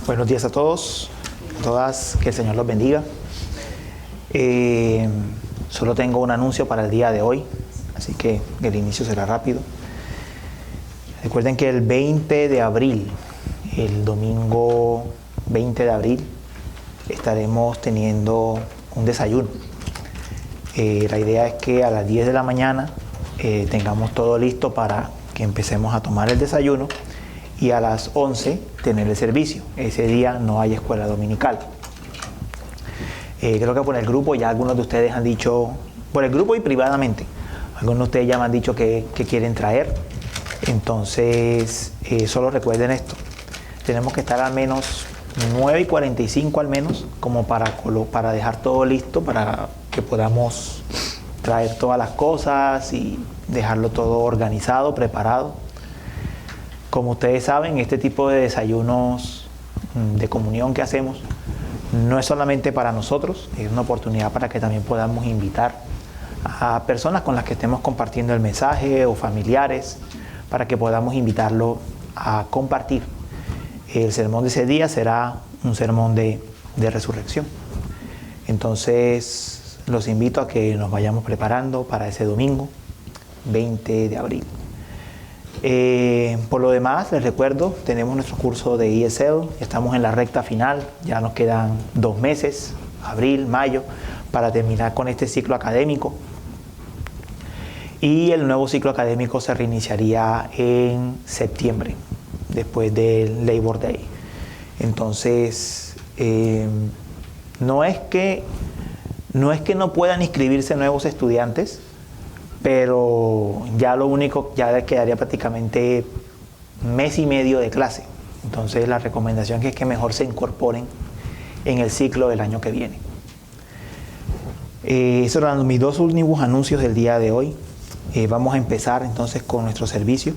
Buenos días a todos, a todas, que el Señor los bendiga. Solo tengo un anuncio para el día de hoy, así que el inicio será rápido. Recuerden que el 20 de abril, el domingo 20 de abril, estaremos teniendo un desayuno. La idea es que a las 10 de la mañana tengamos todo listo para que empecemos a tomar el desayuno y a las 11 tener el servicio. Ese día no hay escuela dominical. Creo que por el grupo ya algunos de ustedes han dicho, por el grupo y privadamente, algunos de ustedes ya me han dicho que quieren traer. Entonces, solo recuerden esto. Tenemos que estar al menos 9:45 al menos, como para dejar todo listo, para que podamos traer todas las cosas y dejarlo todo organizado, preparado. Como ustedes saben, este tipo de desayunos de comunión que hacemos no es solamente para nosotros, es una oportunidad para que también podamos invitar a personas con las que estemos compartiendo el mensaje o familiares, para que podamos invitarlo a compartir. El sermón de ese día será un sermón de resurrección. Entonces, los invito a que nos vayamos preparando para ese domingo 20 de abril. Por lo demás, les recuerdo, tenemos nuestro curso de ESL, estamos en la recta final, ya nos quedan 2 meses, abril, mayo, para terminar con este ciclo académico. Y el nuevo ciclo académico se reiniciaría en septiembre, después del Labor Day. Entonces, no es que no puedan inscribirse nuevos estudiantes, pero ya lo único, ya quedaría prácticamente 1 mes y medio de clase. Entonces la recomendación es que mejor se incorporen en el ciclo del año que viene. Esos eran mis 2 últimos anuncios del día de hoy. Vamos a empezar entonces con nuestro servicio.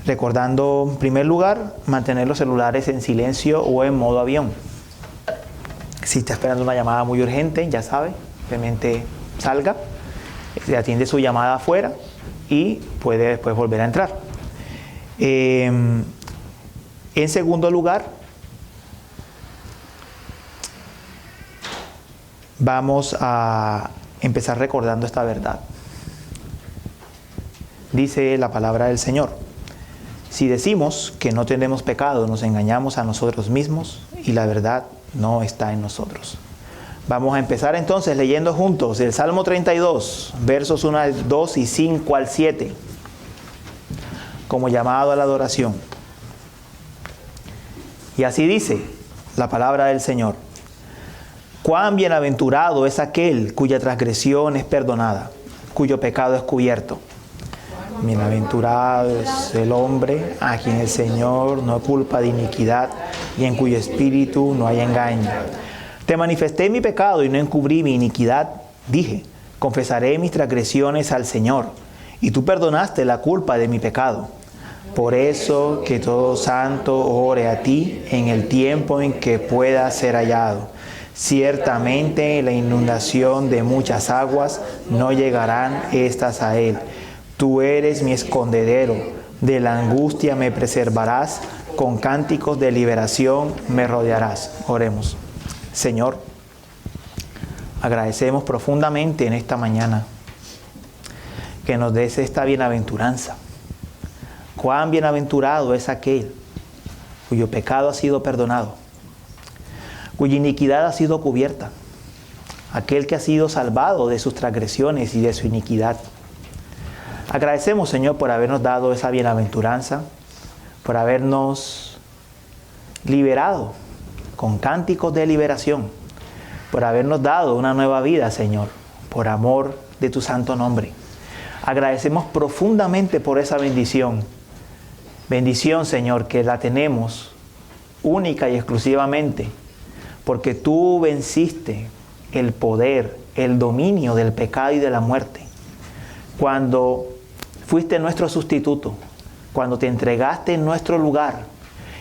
Recordando, en primer lugar, mantener los celulares en silencio o en modo avión. Si está esperando una llamada muy urgente, ya sabe, simplemente salga, se atiende su llamada afuera y puede después volver a entrar. En segundo lugar, vamos a empezar recordando esta verdad. Dice la palabra del Señor: si decimos que no tenemos pecado, nos engañamos a nosotros mismos y la verdad no está en nosotros. Vamos a empezar entonces leyendo juntos el Salmo 32, versos 1 al 2 y 5 al 7, como llamado a la adoración. Y así dice la palabra del Señor: cuán bienaventurado es aquel cuya transgresión es perdonada, cuyo pecado es cubierto. Bienaventurado es el hombre a quien el Señor no culpa de iniquidad y en cuyo espíritu no hay engaño. Te manifesté mi pecado y no encubrí mi iniquidad. Dije, confesaré mis transgresiones al Señor, y tú perdonaste la culpa de mi pecado. Por eso que todo santo ore a ti en el tiempo en que pueda ser hallado. Ciertamente la inundación de muchas aguas no llegarán estas a él. Tú eres mi escondedero, de la angustia me preservarás, con cánticos de liberación me rodearás. Oremos. Señor, agradecemos profundamente en esta mañana que nos des esta bienaventuranza. Cuán bienaventurado es aquel cuyo pecado ha sido perdonado, cuya iniquidad ha sido cubierta, aquel que ha sido salvado de sus transgresiones y de su iniquidad. Agradecemos, Señor, por habernos dado esa bienaventuranza, por habernos liberado con cánticos de liberación, por habernos dado una nueva vida, Señor, por amor de tu santo nombre. Agradecemos profundamente por esa bendición. Bendición, Señor, que la tenemos única y exclusivamente porque tú venciste el poder, el dominio del pecado y de la muerte. Cuando fuiste nuestro sustituto, cuando te entregaste en nuestro lugar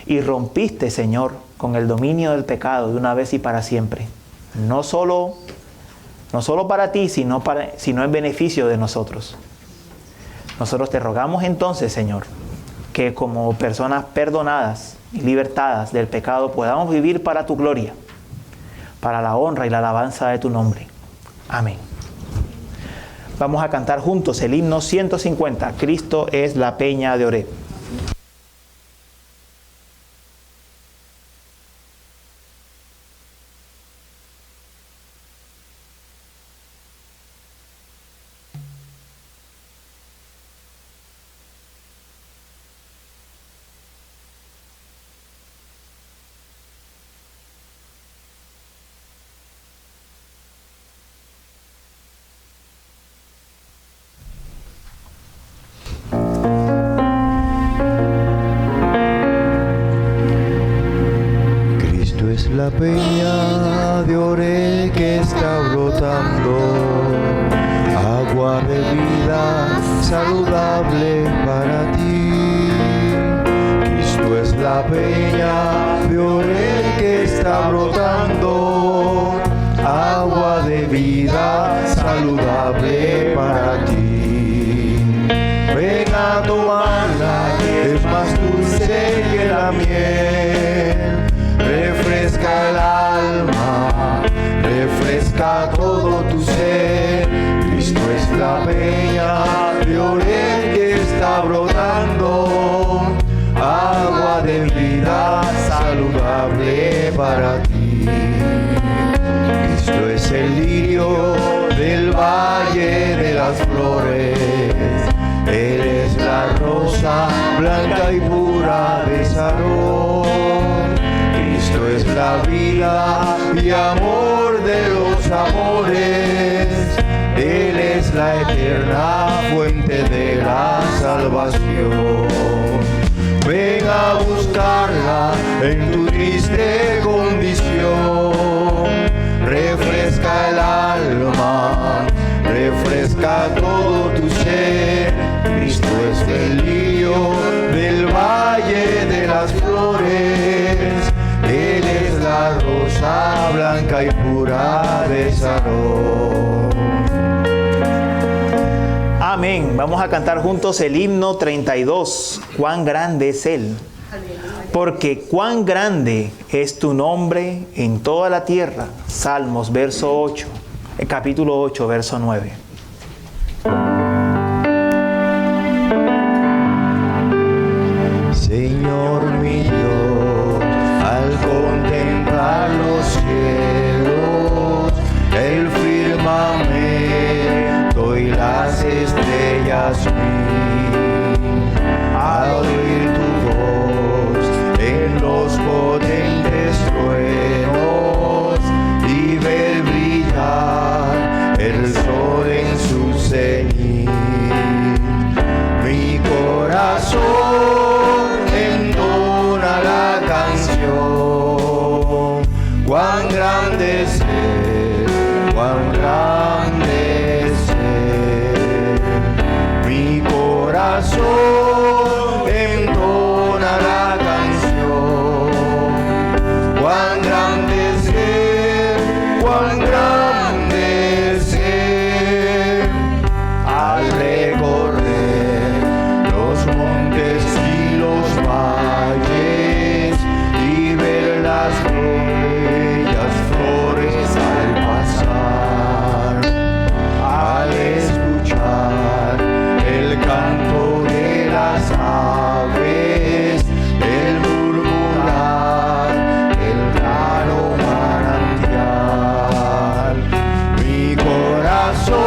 y rompiste, Señor, con el dominio del pecado de una vez y para siempre. No solo para ti, sino en beneficio de nosotros. Nosotros te rogamos entonces, Señor, que como personas perdonadas y libertadas del pecado podamos vivir para tu gloria, para la honra y la alabanza de tu nombre. Amén. Vamos a cantar juntos el himno 150, Cristo es la peña de Oreb. La peña de Oreb que está brotando, agua de vida saludable para ti. Cristo es la peña de Oreb que está brotando, agua de vida saludable para ti. Ven a tomarla, es más dulce que la miel. Refresca el alma, refresca todo tu ser. Cristo es la peña de Oreb que está brotando, agua de vida saludable para ti. Cristo es el lirio del valle de las flores, Él es la rosa blanca y pura de Sarón. Cristo es la vida y amor de los amores, Él es la eterna fuente de la salvación. Ven a buscarla en tu triste condición, refresca el alma, refresca todo tu ser. Cristo es el lirio del valle de las flores, Él es la rosa blanca y pura de Sarón. Amén. Vamos a cantar juntos el himno 32. Cuán grande es Él. Porque cuán grande es tu nombre en toda la tierra. Salmos, verso 8. Capítulo 8, verso 9. Señor mi Dios, al contemplar los cielos, el firmamento y las estrellas vi, al oír tu voz en los potentes truenos y ver brillar el sol en su cenit, mi corazón entona la canción. Cuán grande es Él, cuán grande es Él. Mi corazón entona la canción. Cuán grande es Él, cuán grande es Él. Al recorrer los montes y los valles y ver las bellas flores al pasar, al escuchar el canto de las aves, el murmurar el claro manantial, mi corazón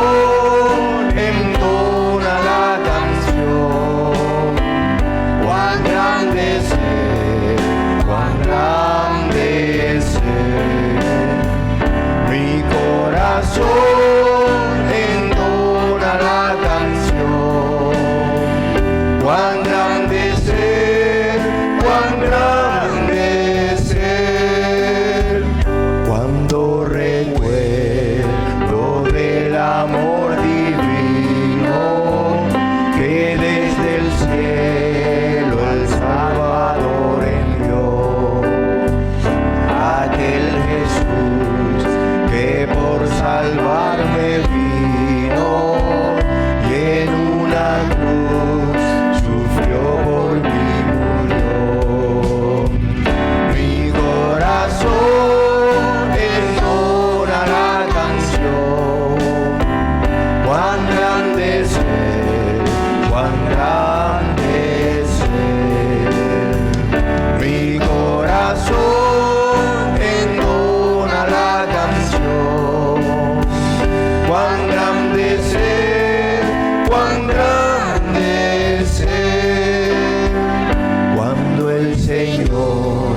entona la canción. Cuán grande es Él, cuán grande es Él. Mi corazón entona la canción. Cuán grande es Él, cuán grande es Él. Cuando recuerdo del amor divino que desde el cielo el Salvador envió, aquel Jesús que por salvar corazón entona la canción. Cuán grande es Él, cuán grande es Él. Cuando el Señor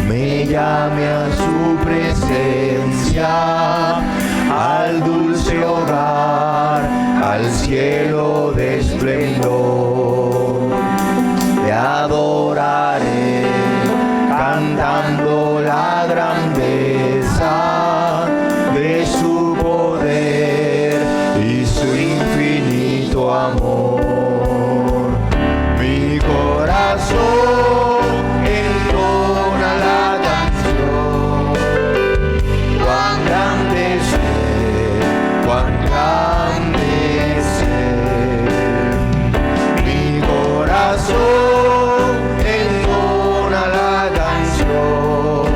me llame a su presencia, al dulce hogar, al cielo de esplendor, te adoraré cantando la grandeza de su poder y su infinito amor. Mi corazón entona la canción. Cuán grande es Él, cuán grande es Él. Mi corazón entona la canción.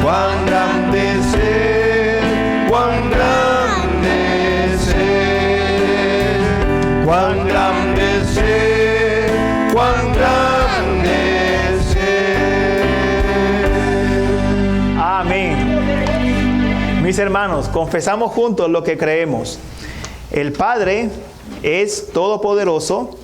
Cuán grande es Él, cuán grande es Él. Cuán grande es Él, cuán grande es Él. Amén. Mis hermanos, confesamos juntos lo que creemos. El Padre es todopoderoso,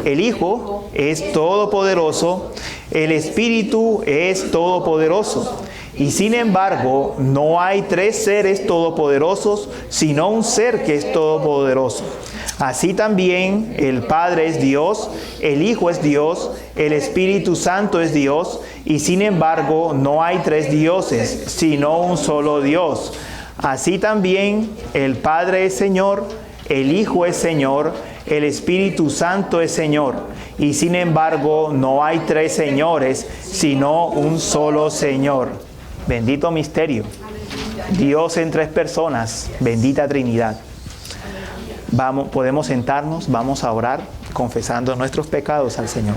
el Hijo es todopoderoso, el Espíritu es todopoderoso. Y sin embargo, no hay tres seres todopoderosos, sino un ser que es todopoderoso. Así también el Padre es Dios, el Hijo es Dios, el Espíritu Santo es Dios, y sin embargo no hay tres dioses, sino un solo Dios. Así también el Padre es Señor, el Hijo es Señor, el Espíritu Santo es Señor, y sin embargo no hay tres señores, sino un solo Señor. Bendito misterio. Dios en tres personas, bendita Trinidad. Podemos sentarnos, vamos a orar confesando nuestros pecados al Señor.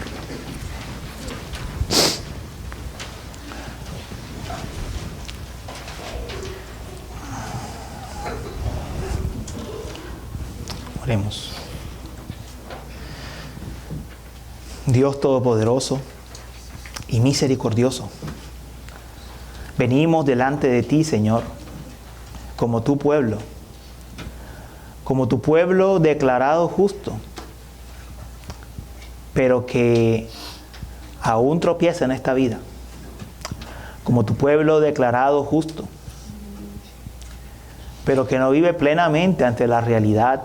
Oremos. Dios Todopoderoso y misericordioso, venimos delante de ti, Señor, como tu pueblo declarado justo, pero que aún tropieza en esta vida, como tu pueblo declarado justo, pero que no vive plenamente ante la realidad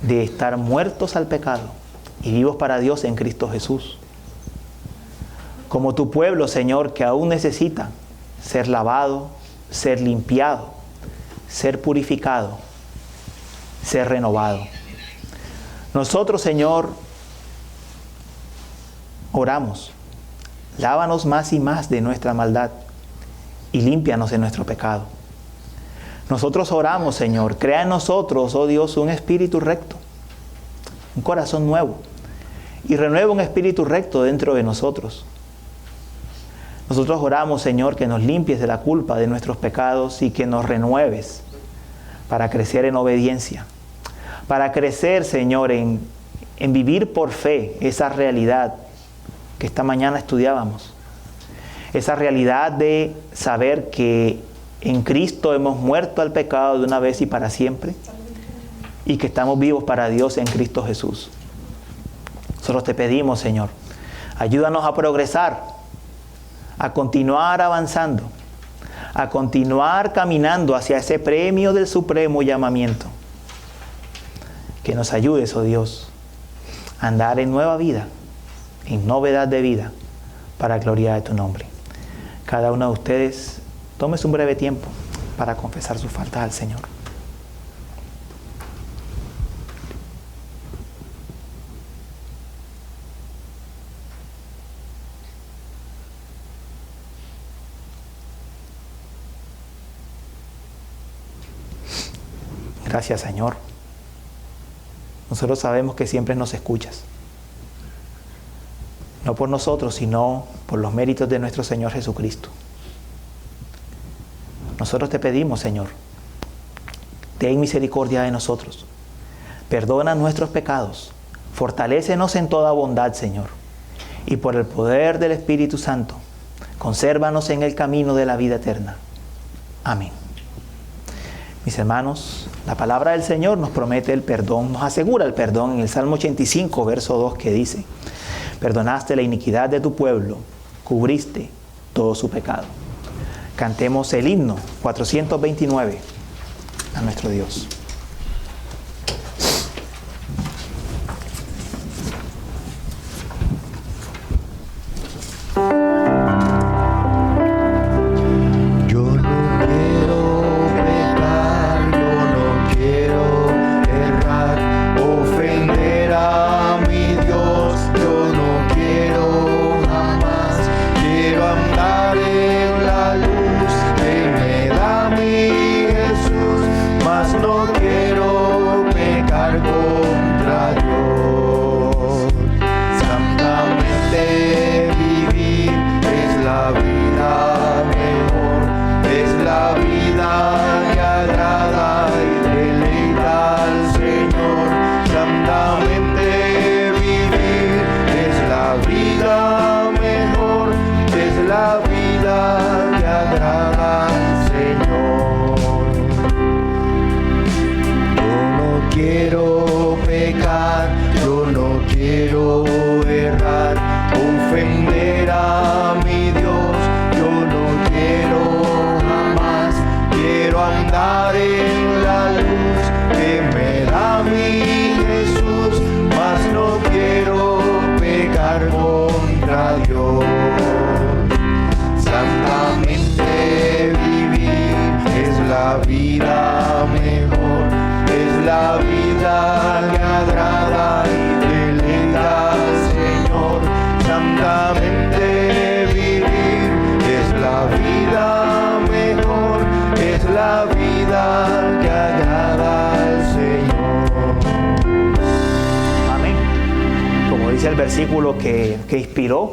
de estar muertos al pecado y vivos para Dios en Cristo Jesús. Como tu pueblo, Señor, que aún necesita ser lavado, ser limpiado, ser purificado, ser renovado. Nosotros, Señor, oramos, lávanos más y más de nuestra maldad y límpianos de nuestro pecado. Nosotros oramos, Señor, crea en nosotros, oh Dios, un espíritu recto, un corazón nuevo, y renueva un espíritu recto dentro de nosotros. Nosotros oramos, Señor, que nos limpies de la culpa de nuestros pecados y que nos renueves para crecer en obediencia, para crecer, Señor, en vivir por fe esa realidad que esta mañana estudiábamos, esa realidad de saber que en Cristo hemos muerto al pecado de una vez y para siempre, y que estamos vivos para Dios en Cristo Jesús. Nosotros te pedimos, Señor, ayúdanos a progresar, a continuar avanzando, a continuar caminando hacia ese premio del supremo llamamiento. Que nos ayudes, oh Dios, a andar en nueva vida, en novedad de vida, para gloria de tu nombre. Cada uno de ustedes, tómese un breve tiempo para confesar sus faltas al Señor. Gracias, Señor. Nosotros sabemos que siempre nos escuchas. No por nosotros, sino por los méritos de nuestro Señor Jesucristo. Nosotros te pedimos, Señor, ten misericordia de nosotros. Perdona nuestros pecados. Fortalécenos en toda bondad, Señor. Y por el poder del Espíritu Santo, consérvanos en el camino de la vida eterna. Amén. Mis hermanos, la palabra del Señor nos promete el perdón, nos asegura el perdón en el Salmo 85, verso 2, que dice: perdonaste la iniquidad de tu pueblo, cubriste todo su pecado. Cantemos el himno 429 a nuestro Dios. El versículo que inspiró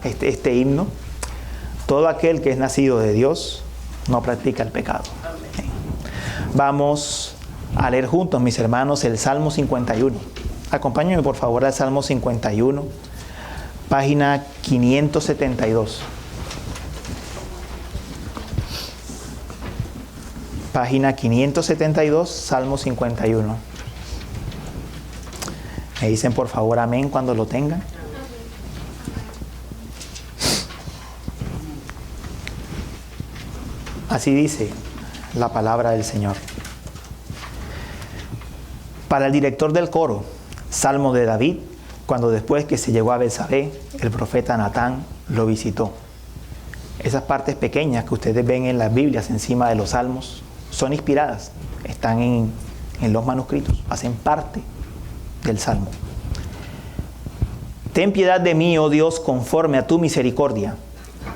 este himno: todo aquel que es nacido de Dios no practica el pecado. Amén. Vamos a leer juntos, mis hermanos, el Salmo 51. Acompáñenme por favor al Salmo 51, página 572. Página 572, Salmo 51. Me dicen por favor amén cuando lo tengan. Así dice la palabra del Señor. Para el director del coro, Salmo de David, cuando después que se llegó a Betsabé, el profeta Natán lo visitó. Esas partes pequeñas que ustedes ven en las Biblias encima de los salmos son inspiradas, están en los manuscritos, hacen parte del Salmo. Ten piedad de mí, oh Dios, conforme a tu misericordia.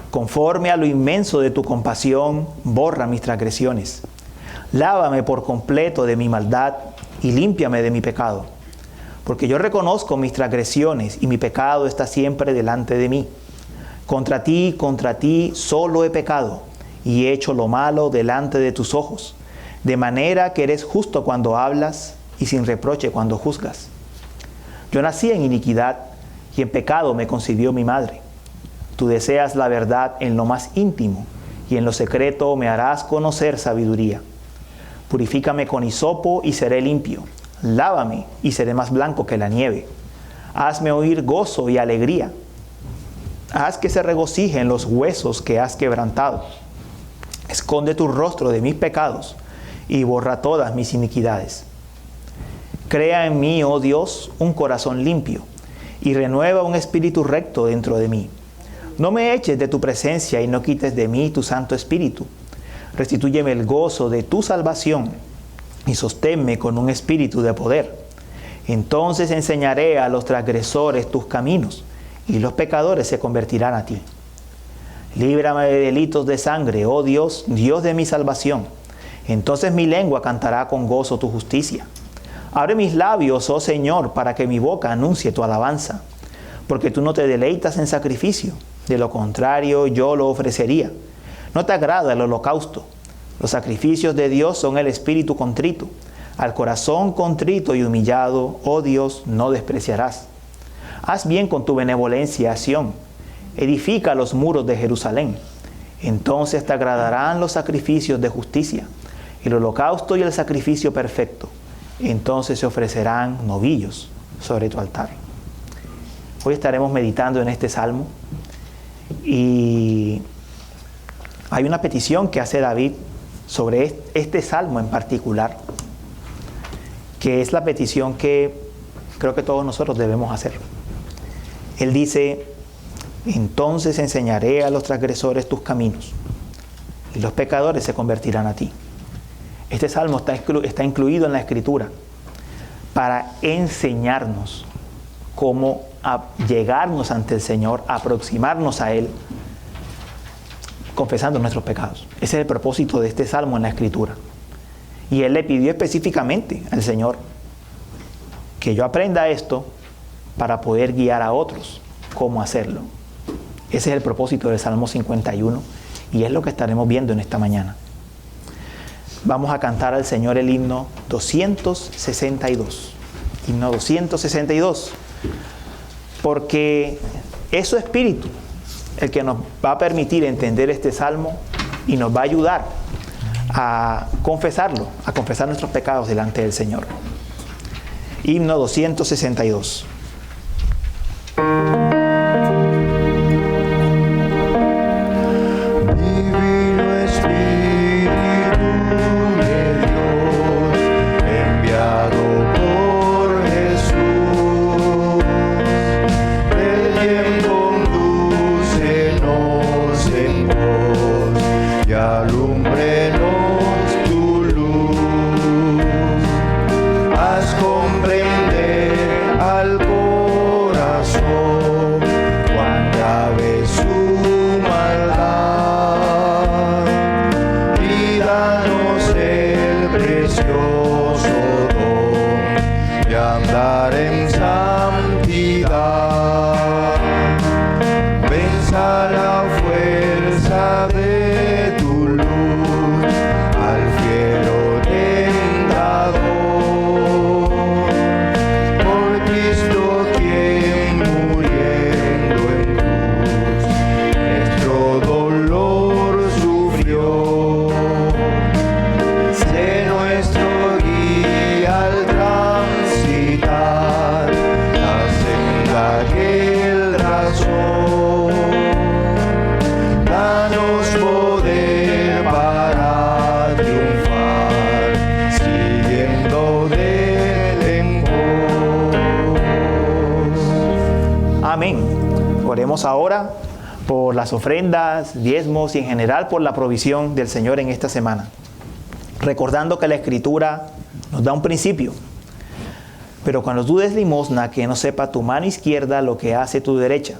Conforme a lo inmenso de tu compasión, borra mis transgresiones. Lávame por completo de mi maldad y límpiame de mi pecado. Porque yo reconozco mis transgresiones y mi pecado está siempre delante de mí. Contra ti solo he pecado y he hecho lo malo delante de tus ojos, de manera que eres justo cuando hablas y sin reproche cuando juzgas. Yo nací en iniquidad y en pecado me concibió mi madre. Tú deseas la verdad en lo más íntimo y en lo secreto me harás conocer sabiduría. Purifícame con hisopo y seré limpio. Lávame y seré más blanco que la nieve. Hazme oír gozo y alegría. Haz que se regocijen los huesos que has quebrantado. Esconde tu rostro de mis pecados y borra todas mis iniquidades. Crea en mí, oh Dios, un corazón limpio y renueva un espíritu recto dentro de mí. No me eches de tu presencia y no quites de mí tu Santo Espíritu. Restitúyeme el gozo de tu salvación y sosténme con un espíritu de poder. Entonces enseñaré a los transgresores tus caminos y los pecadores se convertirán a ti. Líbrame de delitos de sangre, oh Dios, Dios de mi salvación. Entonces mi lengua cantará con gozo tu justicia. Abre mis labios, oh Señor, para que mi boca anuncie tu alabanza. Porque tú no te deleitas en sacrificio, de lo contrario yo lo ofrecería. No te agrada el holocausto. Los sacrificios de Dios son el espíritu contrito. Al corazón contrito y humillado, oh Dios, no despreciarás. Haz bien con tu benevolencia, Sión. edifica los muros de Jerusalén. Entonces te agradarán los sacrificios de justicia, el holocausto y el sacrificio perfecto. Entonces se ofrecerán novillos sobre tu altar. Hoy estaremos meditando en este salmo y hay una petición que hace David sobre este salmo en particular, que es la petición que creo que todos nosotros debemos hacer. Él dice: entonces enseñaré a los transgresores tus caminos, y los pecadores se convertirán a ti. Este salmo está incluido en la Escritura para enseñarnos cómo llegarnos ante el Señor, aproximarnos a Él, confesando nuestros pecados. Ese es el propósito de este salmo en la Escritura. Y Él le pidió específicamente al Señor que yo aprenda esto para poder guiar a otros cómo hacerlo. Ese es el propósito del Salmo 51 y es lo que estaremos viendo en esta mañana. Vamos a cantar al Señor el himno 262. Himno 262. Porque es su Espíritu el que nos va a permitir entender este salmo y nos va a ayudar a confesarlo, a confesar nuestros pecados delante del Señor. Himno 262. Oremos ahora por las ofrendas, diezmos y en general por la provisión del Señor en esta semana. Recordando que la Escritura nos da un principio. Pero cuando tú des limosna, que no sepa tu mano izquierda lo que hace tu derecha,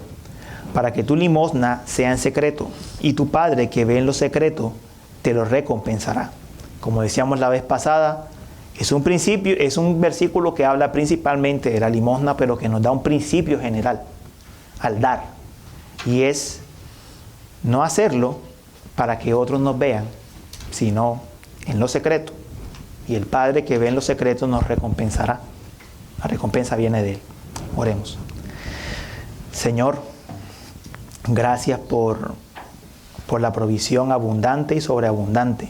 para que tu limosna sea en secreto, y tu Padre que ve en lo secreto te lo recompensará. Como decíamos la vez pasada, es un principio, es un versículo que habla principalmente de la limosna, pero que nos da un principio general al dar, y es no hacerlo para que otros nos vean, sino en lo secreto, y el Padre que ve en lo secreto nos recompensará. La recompensa viene de Él. Oremos. Señor, gracias por la provisión abundante y sobreabundante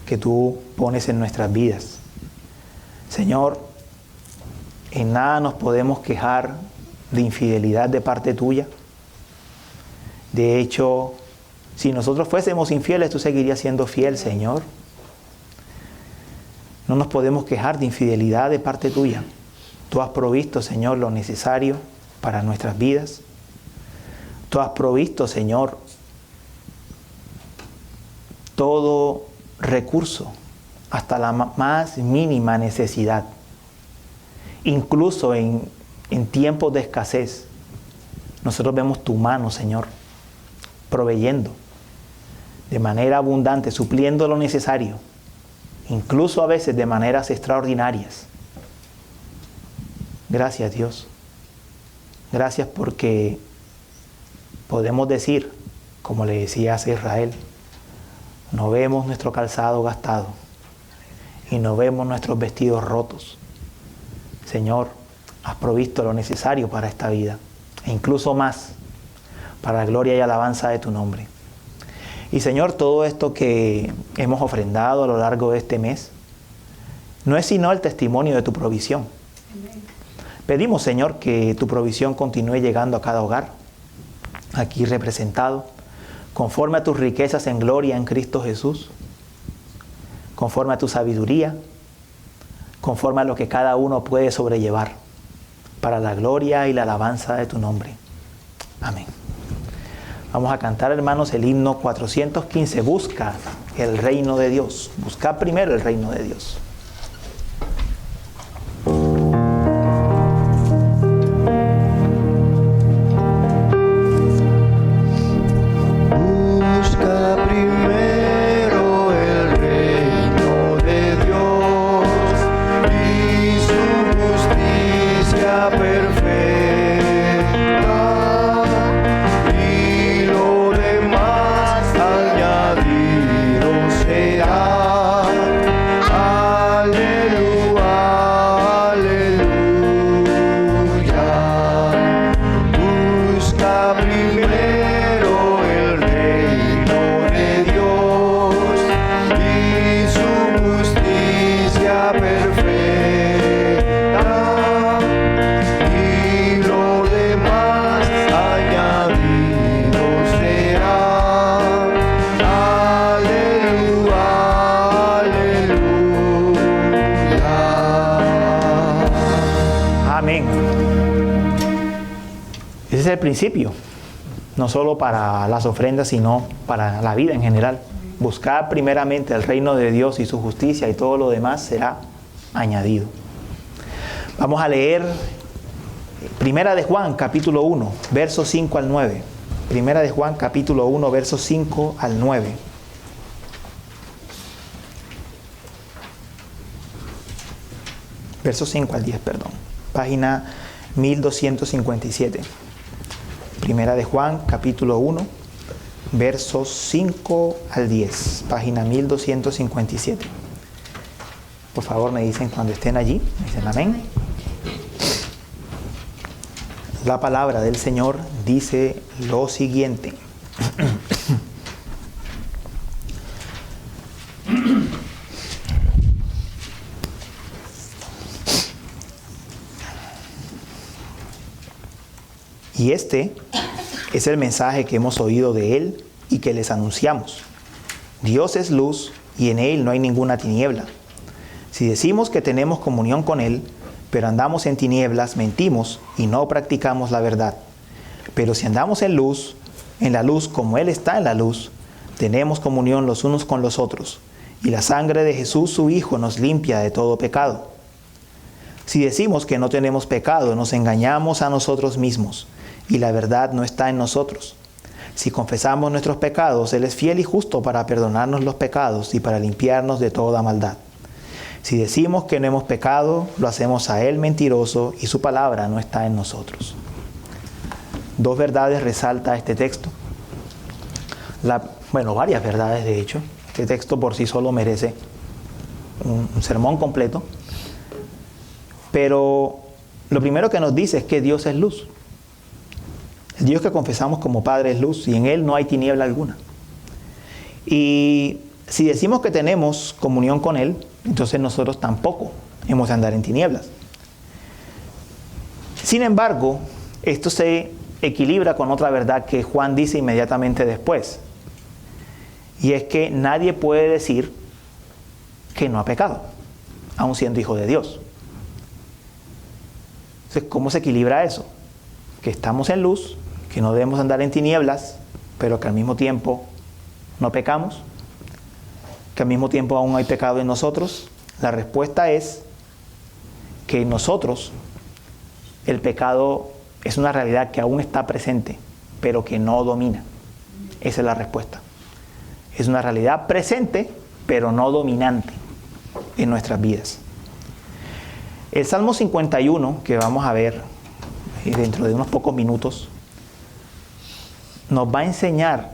que tú pones en nuestras vidas. Señor, en nada nos podemos quejar de infidelidad de parte tuya. De hecho, si nosotros fuésemos infieles, tú seguirías siendo fiel, Señor. No nos podemos quejar de infidelidad de parte tuya. Tú has provisto, Señor, lo necesario para nuestras vidas. Tú has provisto, Señor, todo recurso, hasta la más mínima necesidad. Incluso en tiempos de escasez, nosotros vemos tu mano, Señor, proveyendo de manera abundante, supliendo lo necesario, incluso a veces de maneras extraordinarias. Gracias, Dios. Gracias porque podemos decir, como le decías a Israel, no vemos nuestro calzado gastado y no vemos nuestros vestidos rotos. Señor, has provisto lo necesario para esta vida, e incluso más, para la gloria y alabanza de tu nombre. Y Señor, todo esto que hemos ofrendado a lo largo de este mes, no es sino el testimonio de tu provisión. Pedimos, Señor, que tu provisión continúe llegando a cada hogar, aquí representado, conforme a tus riquezas en gloria en Cristo Jesús, conforme a tu sabiduría, conforme a lo que cada uno puede sobrellevar, para la gloria y la alabanza de tu nombre. Amén. Vamos a cantar, hermanos, el himno 415, Busca el reino de Dios. Busca primero el reino de Dios. El principio, no solo para las ofrendas, sino para la vida en general. Buscar primeramente el reino de Dios y su justicia, y todo lo demás será añadido. Vamos a leer Primera de Juan, capítulo 1, versos 5 al 9. Primera de Juan, capítulo 1, versos 5 al 9. Versos 5 al 10, perdón. Página 1257. Primera de Juan, capítulo 1, versos 5 al 10, página 1257. Por favor, me dicen cuando estén allí, me dicen amén. La palabra del Señor dice lo siguiente. Y este es el mensaje que hemos oído de Él y que les anunciamos. Dios es luz y en Él no hay ninguna tiniebla. Si decimos que tenemos comunión con Él, pero andamos en tinieblas, mentimos y no practicamos la verdad. Pero si andamos en la luz como Él está en la luz, tenemos comunión los unos con los otros, y la sangre de Jesús su Hijo nos limpia de todo pecado. Si decimos que no tenemos pecado, nos engañamos a nosotros mismos, y la verdad no está en nosotros. Si confesamos nuestros pecados, Él es fiel y justo para perdonarnos los pecados y para limpiarnos de toda maldad. Si decimos que no hemos pecado, lo hacemos a Él mentiroso y su palabra no está en nosotros. Dos verdades resalta este texto. Varias verdades de hecho. Este texto por sí solo merece un sermón completo. Pero lo primero que nos dice es que Dios es luz. El Dios que confesamos como Padre es luz y en Él no hay tiniebla alguna. Y si decimos que tenemos comunión con Él, entonces nosotros tampoco hemos de andar en tinieblas. Sin embargo, esto se equilibra con otra verdad que Juan dice inmediatamente después. Y es que nadie puede decir que no ha pecado, aun siendo hijo de Dios. Entonces, ¿cómo se equilibra eso? Que estamos en luz, que no debemos andar en tinieblas, pero que al mismo tiempo no pecamos, que al mismo tiempo aún hay pecado en nosotros. La respuesta es que en nosotros el pecado es una realidad que aún está presente, pero que no domina. Esa es la respuesta. Es una realidad presente, pero no dominante en nuestras vidas. El Salmo 51, que vamos a ver dentro de unos pocos minutos, nos va a enseñar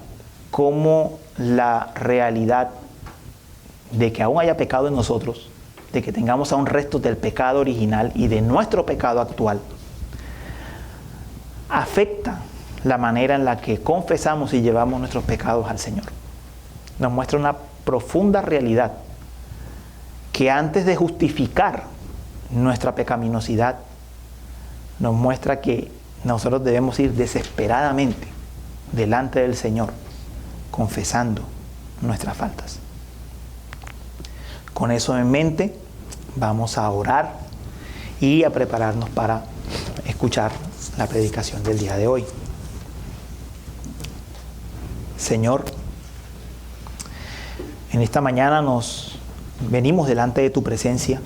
cómo la realidad de que aún haya pecado en nosotros, de que tengamos aún restos del pecado original y de nuestro pecado actual, afecta la manera en la que confesamos y llevamos nuestros pecados al Señor. Nos muestra una profunda realidad que antes de justificar nuestra pecaminosidad, nos muestra que nosotros debemos ir desesperadamente delante del Señor, confesando nuestras faltas. Con eso en mente, vamos a orar y a prepararnos para escuchar la predicación del día de hoy. Señor, en esta mañana nos venimos delante de tu presencia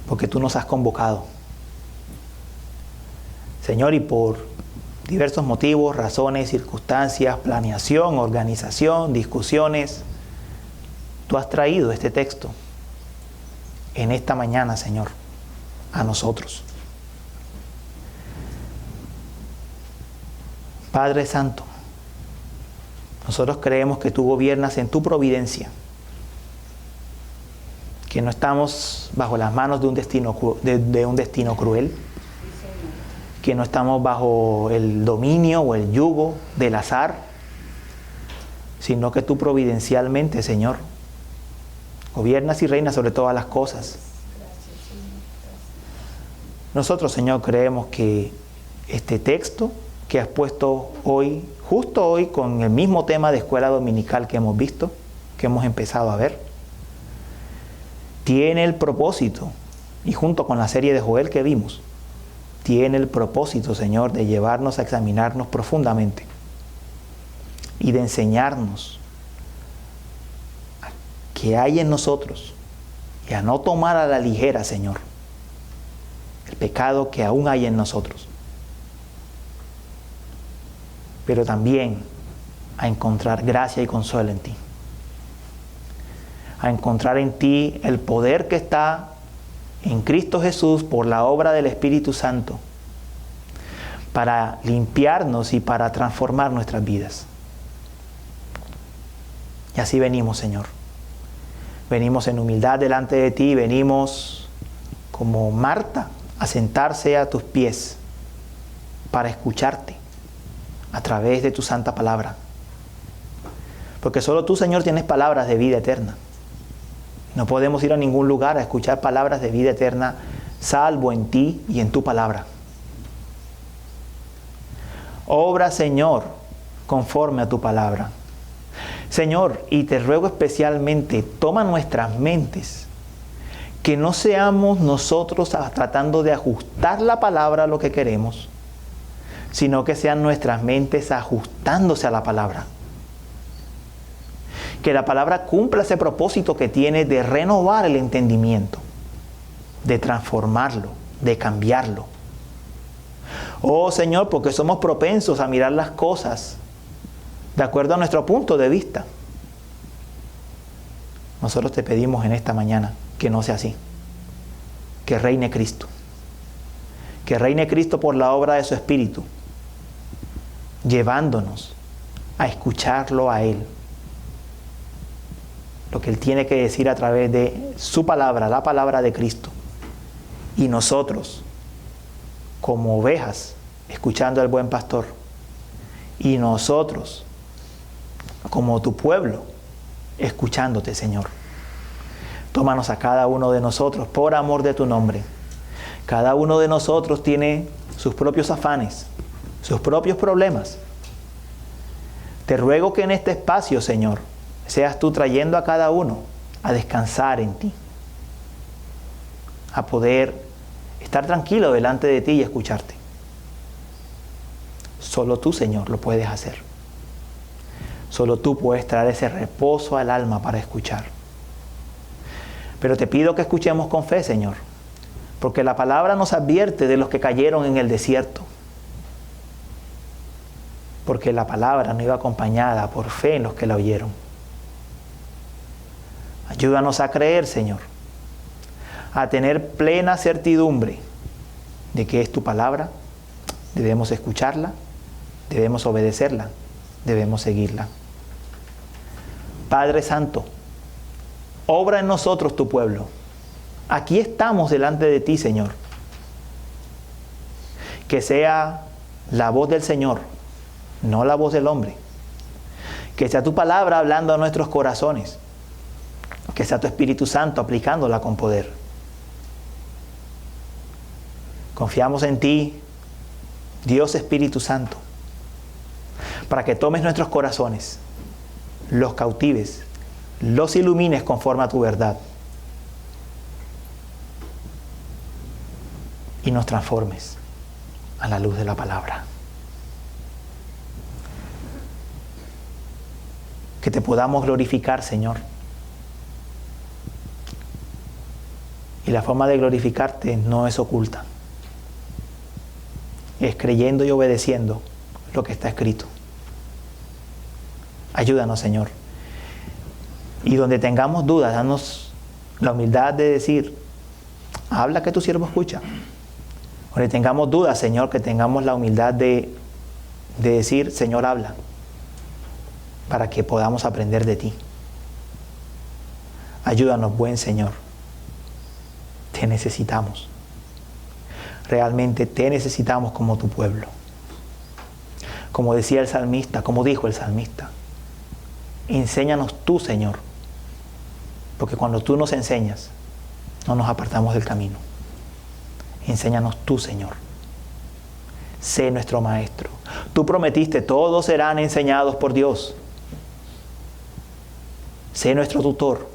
porque tú nos has convocado. Señor, y por diversos motivos, razones, circunstancias, planeación, organización, discusiones, tú has traído este texto en esta mañana, Señor, a nosotros. Padre Santo, nosotros creemos que tú gobiernas en tu providencia, que no estamos bajo las manos de un destino cruel, que no estamos bajo el dominio o el yugo del azar, sino que tú providencialmente, Señor, gobiernas y reinas sobre todas las cosas. Nosotros, Señor, creemos que este texto que has puesto hoy, justo hoy, con el mismo tema de escuela dominical que hemos visto, que hemos empezado a ver, tiene el propósito, y junto con la serie de Joel que vimos, tiene el propósito, Señor, de llevarnos a examinarnos profundamente y de enseñarnos que hay en nosotros y a no tomar a la ligera, Señor, el pecado que aún hay en nosotros, pero también a encontrar gracia y consuelo en ti, a encontrar en ti el poder que está en Cristo Jesús por la obra del Espíritu Santo para limpiarnos y para transformar nuestras vidas. Y así venimos, Señor. Venimos en humildad delante de ti, venimos como Marta a sentarse a tus pies para escucharte a través de tu santa palabra. Porque solo tú, Señor, tienes palabras de vida eterna. No podemos ir a ningún lugar a escuchar palabras de vida eterna, salvo en ti y en tu palabra. Obra, Señor, conforme a tu palabra. Señor, y te ruego especialmente, toma nuestras mentes, que no seamos nosotros tratando de ajustar la palabra a lo que queremos, sino que sean nuestras mentes ajustándose a la palabra. Que la palabra cumpla ese propósito que tiene de renovar el entendimiento, de transformarlo, de cambiarlo. Oh Señor, porque somos propensos a mirar las cosas de acuerdo a nuestro punto de vista. Nosotros te pedimos en esta mañana que no sea así. Que reine Cristo. Que reine Cristo por la obra de su Espíritu, llevándonos a escucharlo a Él. Lo que Él tiene que decir a través de su palabra, la palabra de Cristo. Y nosotros, como ovejas, escuchando al buen pastor. Y nosotros, como tu pueblo, escuchándote, Señor. Tómanos a cada uno de nosotros por amor de tu nombre. Cada uno de nosotros tiene sus propios afanes, sus propios problemas. Te ruego que en este espacio, Señor, seas tú trayendo a cada uno a descansar en ti, a poder estar tranquilo delante de ti y escucharte. Solo tú, Señor, lo puedes hacer. Solo tú puedes traer ese reposo al alma para escuchar. Pero te pido que escuchemos con fe, Señor, porque la palabra nos advierte de los que cayeron en el desierto. Porque la palabra no iba acompañada por fe en los que la oyeron. Ayúdanos a creer, Señor, a tener plena certidumbre de que es tu palabra, debemos escucharla, debemos obedecerla, debemos seguirla. Padre Santo, obra en nosotros tu pueblo. Aquí estamos delante de ti, Señor. Que sea la voz del Señor, no la voz del hombre. Que sea tu palabra hablando a nuestros corazones. Que sea tu Espíritu Santo aplicándola con poder. Confiamos en ti, Dios Espíritu Santo, para que tomes nuestros corazones, los cautives, los ilumines conforme a tu verdad y nos transformes a la luz de la palabra. Que te podamos glorificar, Señor. Y la forma de glorificarte no es oculta. Es creyendo y obedeciendo lo que está escrito. Ayúdanos, Señor. Y donde tengamos dudas, danos la humildad de decir, habla que tu siervo escucha. Donde tengamos dudas, Señor, que tengamos la humildad de decir, Señor, habla, para que podamos aprender de ti. Ayúdanos, buen Señor. Te necesitamos. Realmente te necesitamos como tu pueblo. Como decía el salmista, como dijo el salmista, enséñanos tú, Señor, porque cuando tú nos enseñas, no nos apartamos del camino. Enséñanos tú, Señor. Sé nuestro maestro. Tú prometiste, todos serán enseñados por Dios. Sé nuestro tutor,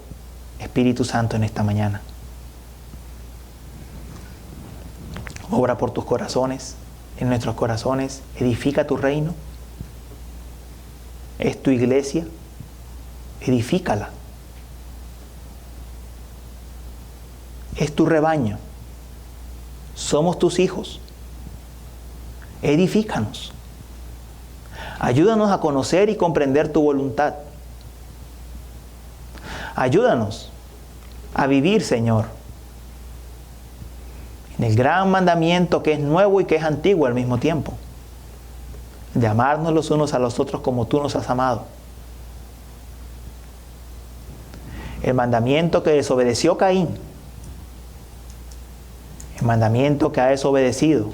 Espíritu Santo, en esta mañana. Obra por tus corazones, en nuestros corazones, edifica tu reino. Es tu iglesia, edifícala. Es tu rebaño, somos tus hijos, edifícanos. Ayúdanos a conocer y comprender tu voluntad. Ayúdanos a vivir, Señor, en el gran mandamiento que es nuevo y que es antiguo al mismo tiempo, de amarnos los unos a los otros como tú nos has amado. El mandamiento que desobedeció Caín, el mandamiento que ha desobedecido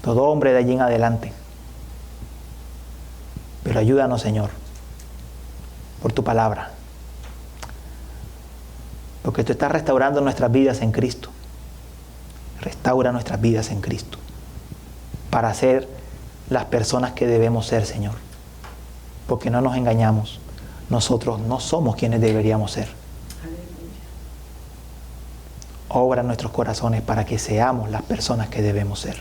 todo hombre de allí en adelante. Pero ayúdanos, Señor, por tu palabra, porque tú estás restaurando nuestras vidas en Cristo. Restaura nuestras vidas en Cristo para ser las personas que debemos ser, Señor. Porque no nos engañamos, nosotros no somos quienes deberíamos ser. Obra en nuestros corazones para que seamos las personas que debemos ser.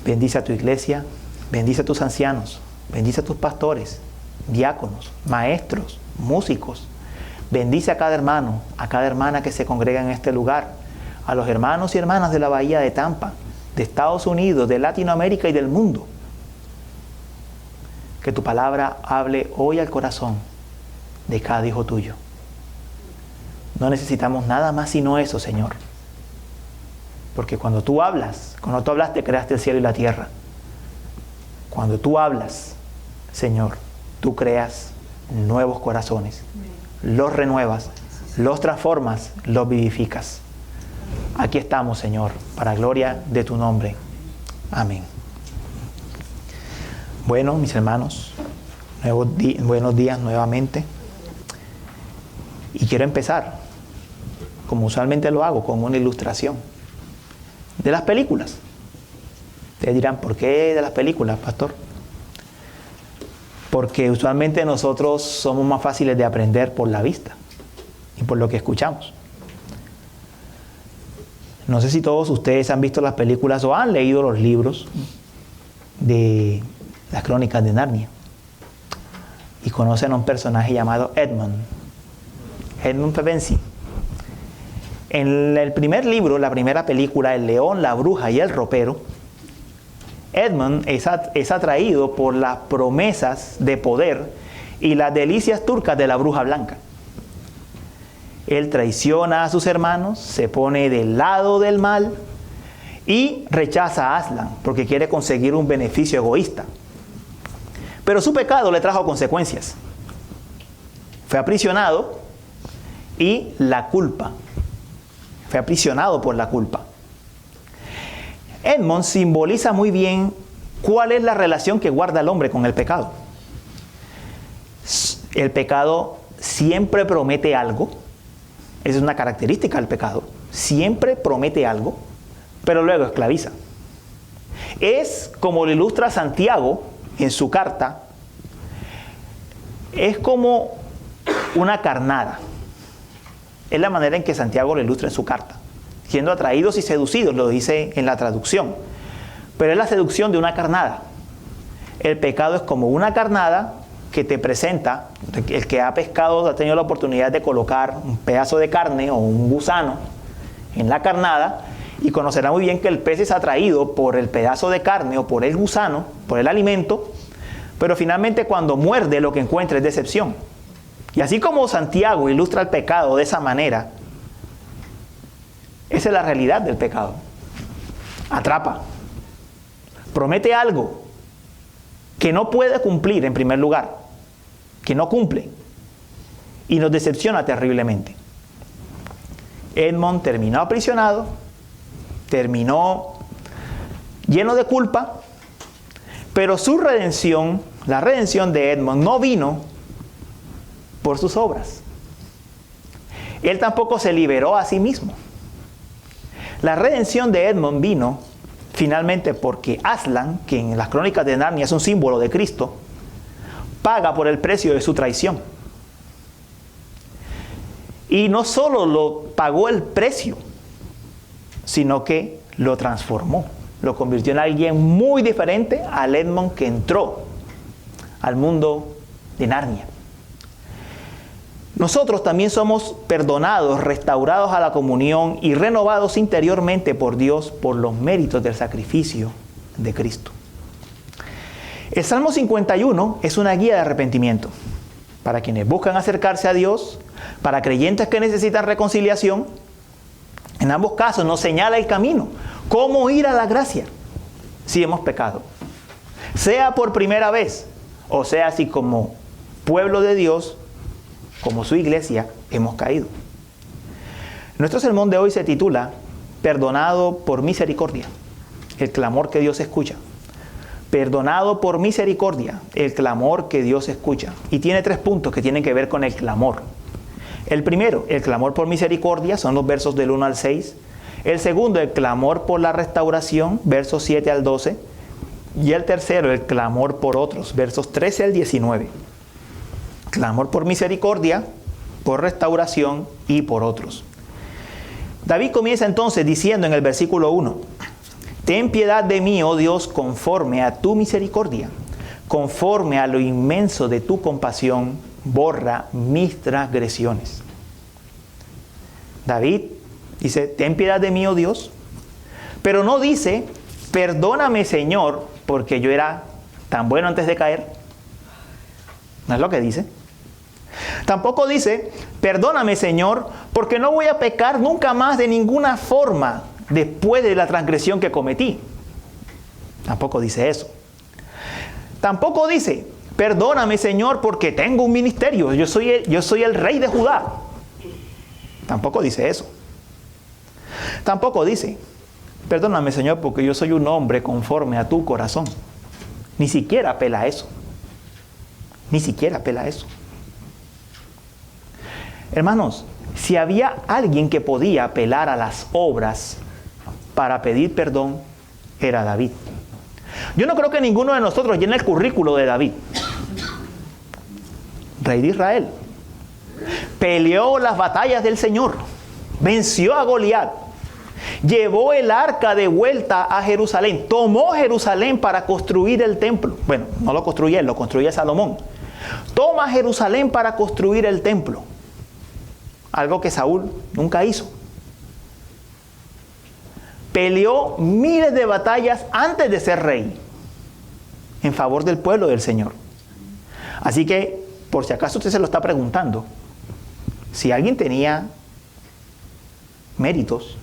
Bendice a tu iglesia, bendice a tus ancianos, bendice a tus pastores, diáconos, maestros, músicos. Bendice a cada hermano, a cada hermana que se congrega en este lugar, a los hermanos y hermanas de la Bahía de Tampa, de Estados Unidos, de Latinoamérica y del mundo. Que tu palabra hable hoy al corazón de cada hijo tuyo. No necesitamos nada más sino eso, Señor. Porque cuando tú hablaste, creaste el cielo y la tierra. Cuando tú hablas, Señor, tú creas nuevos corazones. Los renuevas, los transformas, los vivificas. Aquí estamos, Señor, para gloria de tu nombre. Amén. Bueno, mis hermanos, buenos días nuevamente. Y quiero empezar, como usualmente lo hago, con una ilustración de las películas. Ustedes dirán, ¿por qué de las películas, pastor? Porque usualmente nosotros somos más fáciles de aprender por la vista y por lo que escuchamos. No sé si todos ustedes han visto las películas o han leído los libros de las Crónicas de Narnia y conocen a un personaje llamado Edmund Pevensie. En el primer libro, la primera película, El león, la bruja y el ropero, Edmund es atraído por las promesas de poder y las delicias turcas de la bruja blanca. Él traiciona a sus hermanos, se pone del lado del mal y rechaza a Aslan porque quiere conseguir un beneficio egoísta. Pero su pecado le trajo consecuencias. Fue aprisionado y fue aprisionado por la culpa. Edmond simboliza muy bien cuál es la relación que guarda el hombre con el pecado. El pecado siempre promete algo. Esa es una característica del pecado. Siempre promete algo, pero luego esclaviza. Es como lo ilustra Santiago en su carta. Es como una carnada. Es la manera en que Santiago lo ilustra en su carta. Siendo atraídos y seducidos, lo dice en la traducción. Pero es la seducción de una carnada. El pecado es como una carnada que te presenta. El que ha pescado ha tenido la oportunidad de colocar un pedazo de carne o un gusano en la carnada y conocerá muy bien que el pez es atraído por el pedazo de carne o por el gusano, por el alimento, pero finalmente cuando muerde lo que encuentra es decepción. Y así como Santiago ilustra el pecado de esa manera, esa es la realidad del pecado. Atrapa. Promete algo que no puede cumplir en primer lugar, que no cumple, y nos decepciona terriblemente. Edmond terminó aprisionado, terminó lleno de culpa, pero su redención, la redención de Edmond, no vino por sus obras. Él tampoco se liberó a sí mismo. La redención de Edmond vino finalmente porque Aslan, que en las Crónicas de Narnia es un símbolo de Cristo, paga por el precio de su traición. Y no solo lo pagó el precio, sino que lo transformó. Lo convirtió en alguien muy diferente al Edmond que entró al mundo de Narnia. Nosotros también somos perdonados, restaurados a la comunión y renovados interiormente por Dios por los méritos del sacrificio de Cristo. El Salmo 51 es una guía de arrepentimiento para quienes buscan acercarse a Dios, para creyentes que necesitan reconciliación. En ambos casos nos señala el camino, cómo ir a la gracia si hemos pecado. Sea por primera vez, o sea así como pueblo de Dios, como su iglesia, hemos caído. Nuestro sermón de hoy se titula Perdonado por misericordia, el clamor que Dios escucha. Perdonado por misericordia, el clamor que Dios escucha. Y tiene 3 puntos que tienen que ver con el clamor. El primero, el clamor por misericordia, son los versos del 1 al 6. El segundo, el clamor por la restauración, versos 7 al 12. Y el tercero, el clamor por otros, versos 13 al 19. Clamor por misericordia, por restauración y por otros. David comienza entonces diciendo en el versículo 1, ten piedad de mí, oh Dios, conforme a tu misericordia, conforme a lo inmenso de tu compasión, borra mis transgresiones. David dice, ten piedad de mí, oh Dios, pero no dice, perdóname, Señor, porque yo era tan bueno antes de caer. No es lo que dice. Tampoco dice, perdóname, Señor, porque no voy a pecar nunca más de ninguna forma después de la transgresión que cometí. Tampoco dice eso. Tampoco dice, perdóname, Señor, porque tengo un ministerio. Yo soy el rey de Judá. Tampoco dice eso. Tampoco dice, perdóname, Señor, porque yo soy un hombre conforme a tu corazón. Ni siquiera apela a eso. Ni siquiera apela a eso. Hermanos, si había alguien que podía apelar a las obras para pedir perdón, era David. Yo no creo que ninguno de nosotros llene el currículo de David. Rey de Israel. Peleó las batallas del Señor. Venció a Goliat. Llevó el arca de vuelta a Jerusalén. Tomó Jerusalén para construir el templo. Bueno, no lo construía él, lo construía Salomón. Toma Jerusalén para construir el templo. Algo que Saúl nunca hizo. Peleó miles de batallas antes de ser rey en favor del pueblo del Señor. Así que, por si acaso usted se lo está preguntando, si alguien tenía méritos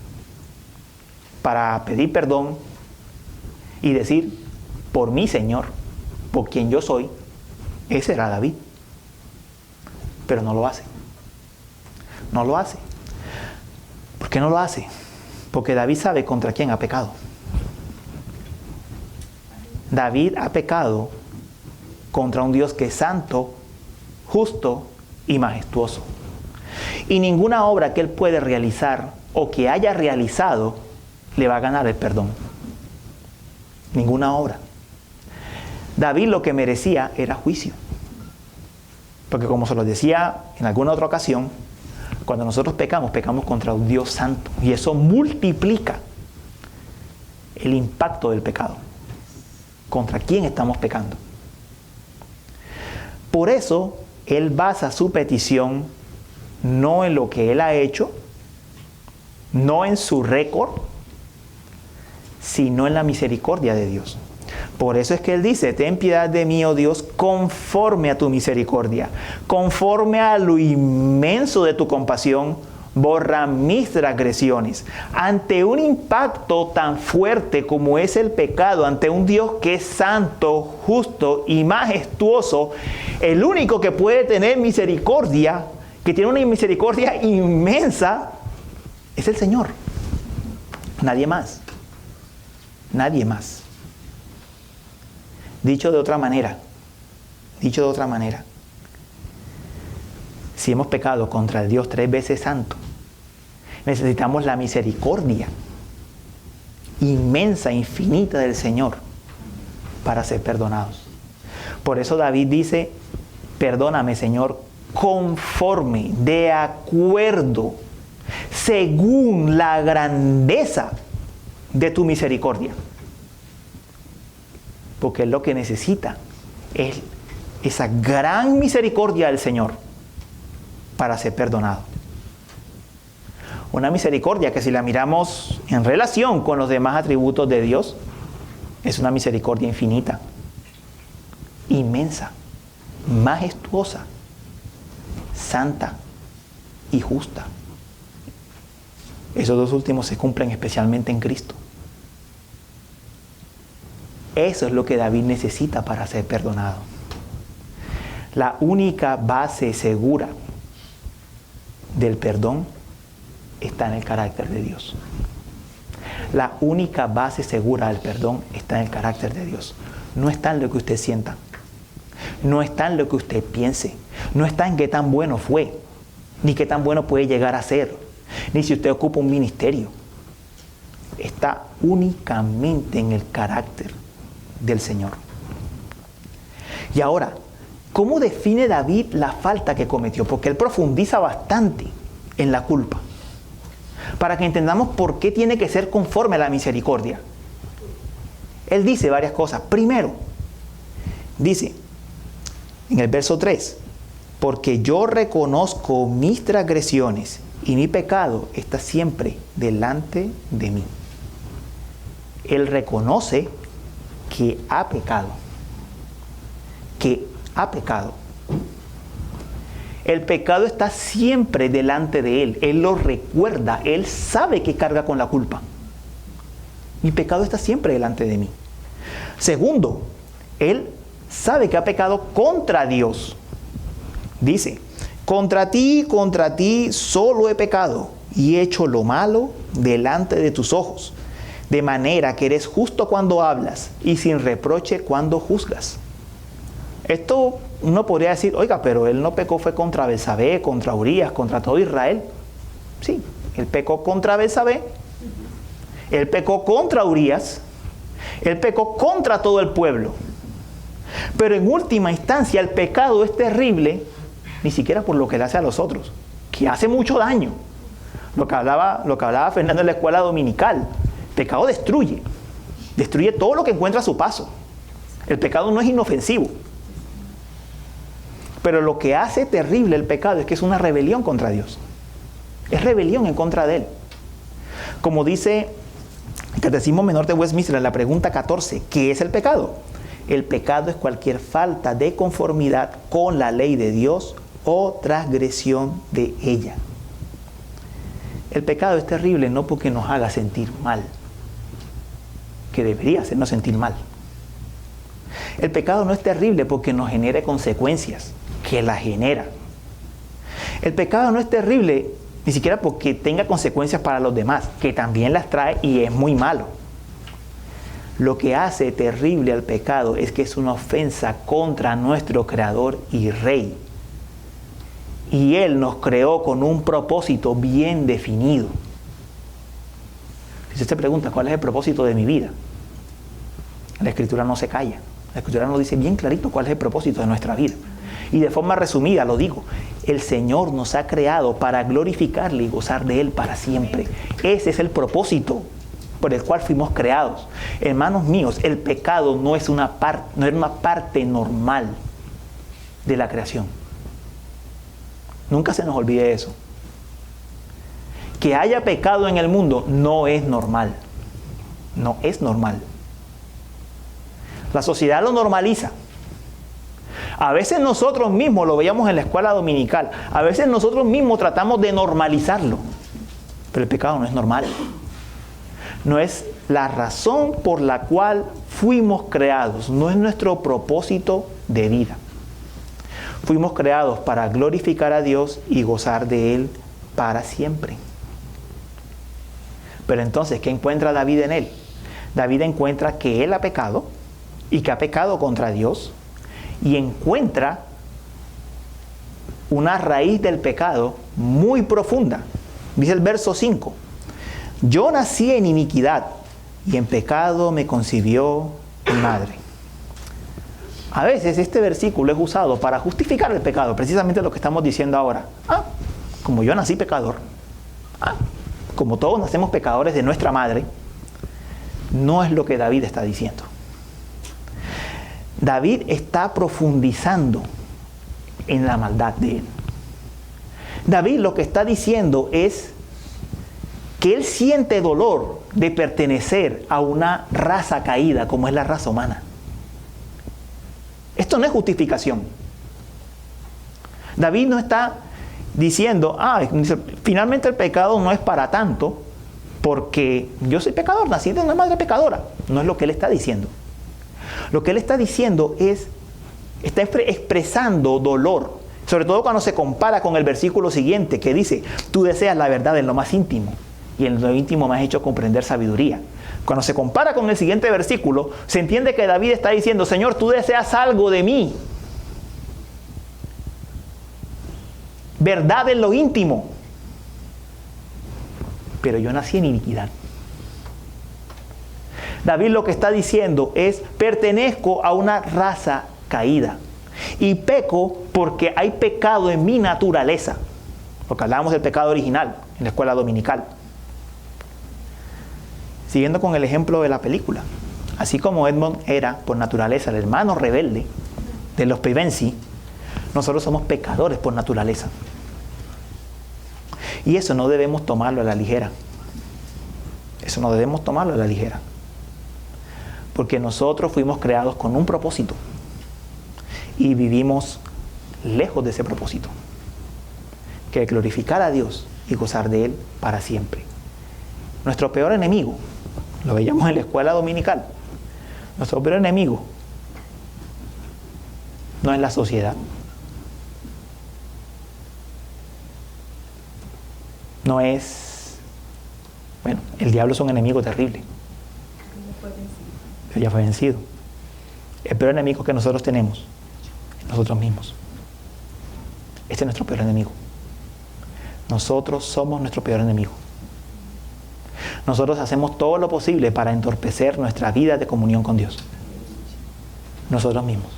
para pedir perdón y decir, por mí, Señor, por quien yo soy, ese era David. Pero no lo hace. No lo hace. ¿Por qué no lo hace? Porque David sabe contra quién ha pecado. David ha pecado contra un Dios que es santo, justo y majestuoso. Y ninguna obra que él puede realizar o que haya realizado le va a ganar el perdón. Ninguna obra. David lo que merecía era juicio. Porque como se lo decía en alguna otra ocasión, cuando nosotros pecamos, pecamos contra un Dios santo. Y eso multiplica el impacto del pecado. ¿Contra quién estamos pecando? Por eso, él basa su petición no en lo que él ha hecho, no en su récord, sino en la misericordia de Dios. Por eso es que él dice, ten piedad de mí, oh Dios, conforme a tu misericordia, conforme a lo inmenso de tu compasión, borra mis transgresiones. Ante un impacto tan fuerte como es el pecado, ante un Dios que es santo, justo y majestuoso, el único que puede tener misericordia, que tiene una misericordia inmensa, es el Señor. Nadie más. Nadie más. Dicho de otra manera, si hemos pecado contra el Dios 3 veces santo, necesitamos la misericordia inmensa, infinita del Señor para ser perdonados. Por eso David dice, perdóname, Señor, conforme, de acuerdo, según la grandeza de tu misericordia. Porque él lo que necesita es esa gran misericordia del Señor para ser perdonado. Una misericordia que si la miramos en relación con los demás atributos de Dios, es una misericordia infinita, inmensa, majestuosa, santa y justa. Esos dos últimos se cumplen especialmente en Cristo. Eso es lo que David necesita para ser perdonado. La única base segura del perdón está en el carácter de Dios. La única base segura del perdón está en el carácter de Dios. No está en lo que usted sienta. No está en lo que usted piense. No está en qué tan bueno fue, ni qué tan bueno puede llegar a ser, ni si usted ocupa un ministerio. Está únicamente en el carácter del Señor. Y ahora, ¿cómo define David la falta que cometió? Porque él profundiza bastante en la culpa, para que entendamos por qué tiene que ser conforme a la misericordia. Él dice varias cosas. Primero, dice en el verso 3, porque yo reconozco mis transgresiones y mi pecado está siempre delante de mí. Él reconoce que ha pecado. Que ha pecado. El pecado está siempre delante de él. Él lo recuerda. Él sabe que carga con la culpa. Mi pecado está siempre delante de mí. Segundo, él sabe que ha pecado contra Dios. Dice, contra ti solo he pecado y he hecho lo malo delante de tus ojos, de manera que eres justo cuando hablas y sin reproche cuando juzgas. Esto uno podría decir, oiga, pero él no pecó, fue contra Betsabé, contra Urías, contra todo Israel. Sí, él pecó contra Betsabé, él pecó contra Urías, él pecó contra todo el pueblo. Pero en última instancia el pecado es terrible, ni siquiera por lo que le hace a los otros, que hace mucho daño. Lo que hablaba Fernando en la escuela dominical. Pecado destruye todo lo que encuentra a su paso. El pecado no es inofensivo. Pero lo que hace terrible el pecado es que es una rebelión contra Dios. Es rebelión en contra de Él. Como dice el Catecismo Menor de Westminster en la pregunta 14, ¿qué es el pecado? El pecado es cualquier falta de conformidad con la ley de Dios o transgresión de ella. El pecado es terrible no porque nos haga sentir mal, que debería hacernos sentir mal. El pecado no es terrible porque nos genere consecuencias, que las genera. El pecado no es terrible ni siquiera porque tenga consecuencias para los demás, que también las trae y es muy malo. Lo que hace terrible al pecado es que es una ofensa contra nuestro Creador y Rey. Y Él nos creó con un propósito bien definido. Si usted se pregunta, ¿cuál es el propósito de mi vida? La Escritura no se calla. La Escritura nos dice bien clarito cuál es el propósito de nuestra vida. Y de forma resumida lo digo, el Señor nos ha creado para glorificarle y gozar de Él para siempre. Ese es el propósito por el cual fuimos creados. Hermanos míos, el pecado no es una parte normal de la creación. Nunca se nos olvide eso. Que haya pecado en el mundo no es normal. No es normal. La sociedad lo normaliza. A veces nosotros mismos, lo veíamos en la escuela dominical, a veces nosotros mismos tratamos de normalizarlo. Pero el pecado no es normal. No es la razón por la cual fuimos creados. No es nuestro propósito de vida. Fuimos creados para glorificar a Dios y gozar de Él para siempre. Pero entonces, ¿qué encuentra David en él? David encuentra que él ha pecado y que ha pecado contra Dios, y encuentra una raíz del pecado muy profunda. Dice el verso 5: yo nací en iniquidad y en pecado me concibió mi madre. A veces este versículo es usado para justificar el pecado, precisamente lo que estamos diciendo ahora. Como yo nací pecador, como todos nacemos pecadores de nuestra madre, no es lo que David está diciendo. David está profundizando en la maldad de él. David lo que está diciendo es que él siente dolor de pertenecer a una raza caída como es la raza humana. Esto no es justificación. David no está diciendo, finalmente el pecado no es para tanto porque yo soy pecador, nací de una madre pecadora. No es lo que él está diciendo. Lo que él está diciendo está expresando dolor, sobre todo cuando se compara con el versículo siguiente que dice, tú deseas la verdad en lo más íntimo y en lo íntimo me has hecho comprender sabiduría. Cuando se compara con el siguiente versículo, se entiende que David está diciendo, Señor, tú deseas algo de mí. Verdad en lo íntimo. Pero yo nací en iniquidad. David lo que está diciendo es, pertenezco a una raza caída. Y peco porque hay pecado en mi naturaleza. Porque hablábamos del pecado original en la escuela dominical. Siguiendo con el ejemplo de la película. Así como Edmond era por naturaleza el hermano rebelde de los Pevensie, nosotros somos pecadores por naturaleza. Y eso no debemos tomarlo a la ligera. Eso no debemos tomarlo a la ligera. Porque nosotros fuimos creados con un propósito. Y vivimos lejos de ese propósito. Que es glorificar a Dios y gozar de Él para siempre. Nuestro peor enemigo, lo veíamos en la escuela dominical, nuestro peor enemigo no es la sociedad. No es... el diablo es un enemigo terrible. Pero ya fue vencido. El peor enemigo que nosotros tenemos es nosotros mismos. Este es nuestro peor enemigo. Nosotros somos nuestro peor enemigo. Nosotros hacemos todo lo posible para entorpecer nuestra vida de comunión con Dios. Nosotros mismos.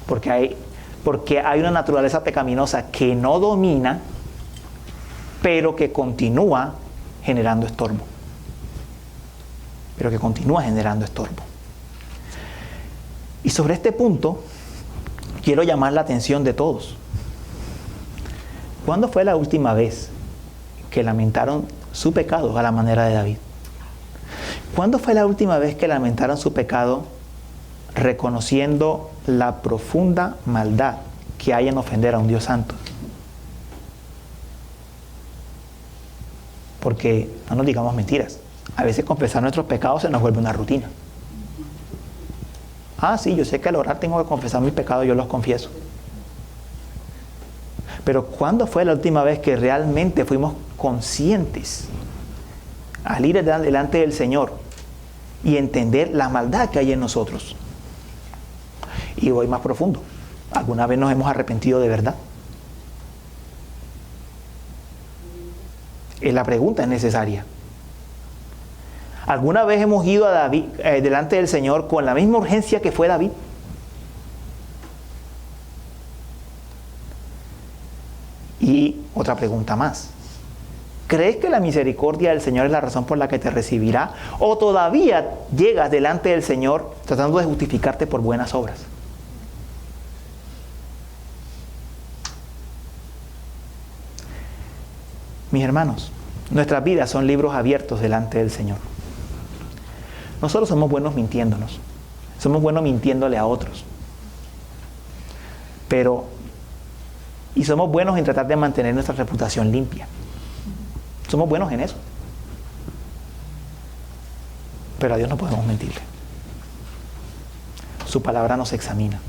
Porque hay una naturaleza pecaminosa que no domina, pero que continúa generando estorbo. Y sobre este punto, quiero llamar la atención de todos. ¿Cuándo fue la última vez que lamentaron su pecado a la manera de David? ¿Cuándo fue la última vez que lamentaron su pecado reconociendo la profunda maldad que hay en ofender a un Dios santo? Porque no nos digamos mentiras. A veces confesar nuestros pecados se nos vuelve una rutina. Sí, yo sé que al orar tengo que confesar mis pecados, yo los confieso. Pero ¿cuándo fue la última vez que realmente fuimos conscientes al ir delante del Señor y entender la maldad que hay en nosotros. Y voy más profundo. ¿Alguna vez nos hemos arrepentido de verdad? La pregunta es necesaria. ¿Alguna vez hemos ido a David, delante del Señor con la misma urgencia que fue David? Y otra pregunta más. ¿Crees que la misericordia del Señor es la razón por la que te recibirá? ¿O todavía llegas delante del Señor tratando de justificarte por buenas obras? Mis hermanos, nuestras vidas son libros abiertos delante del Señor. Nosotros somos buenos mintiéndonos. Somos buenos mintiéndole a otros. Y somos buenos en tratar de mantener nuestra reputación limpia. Somos buenos en eso. Pero a Dios no podemos mentirle. Su palabra nos examina.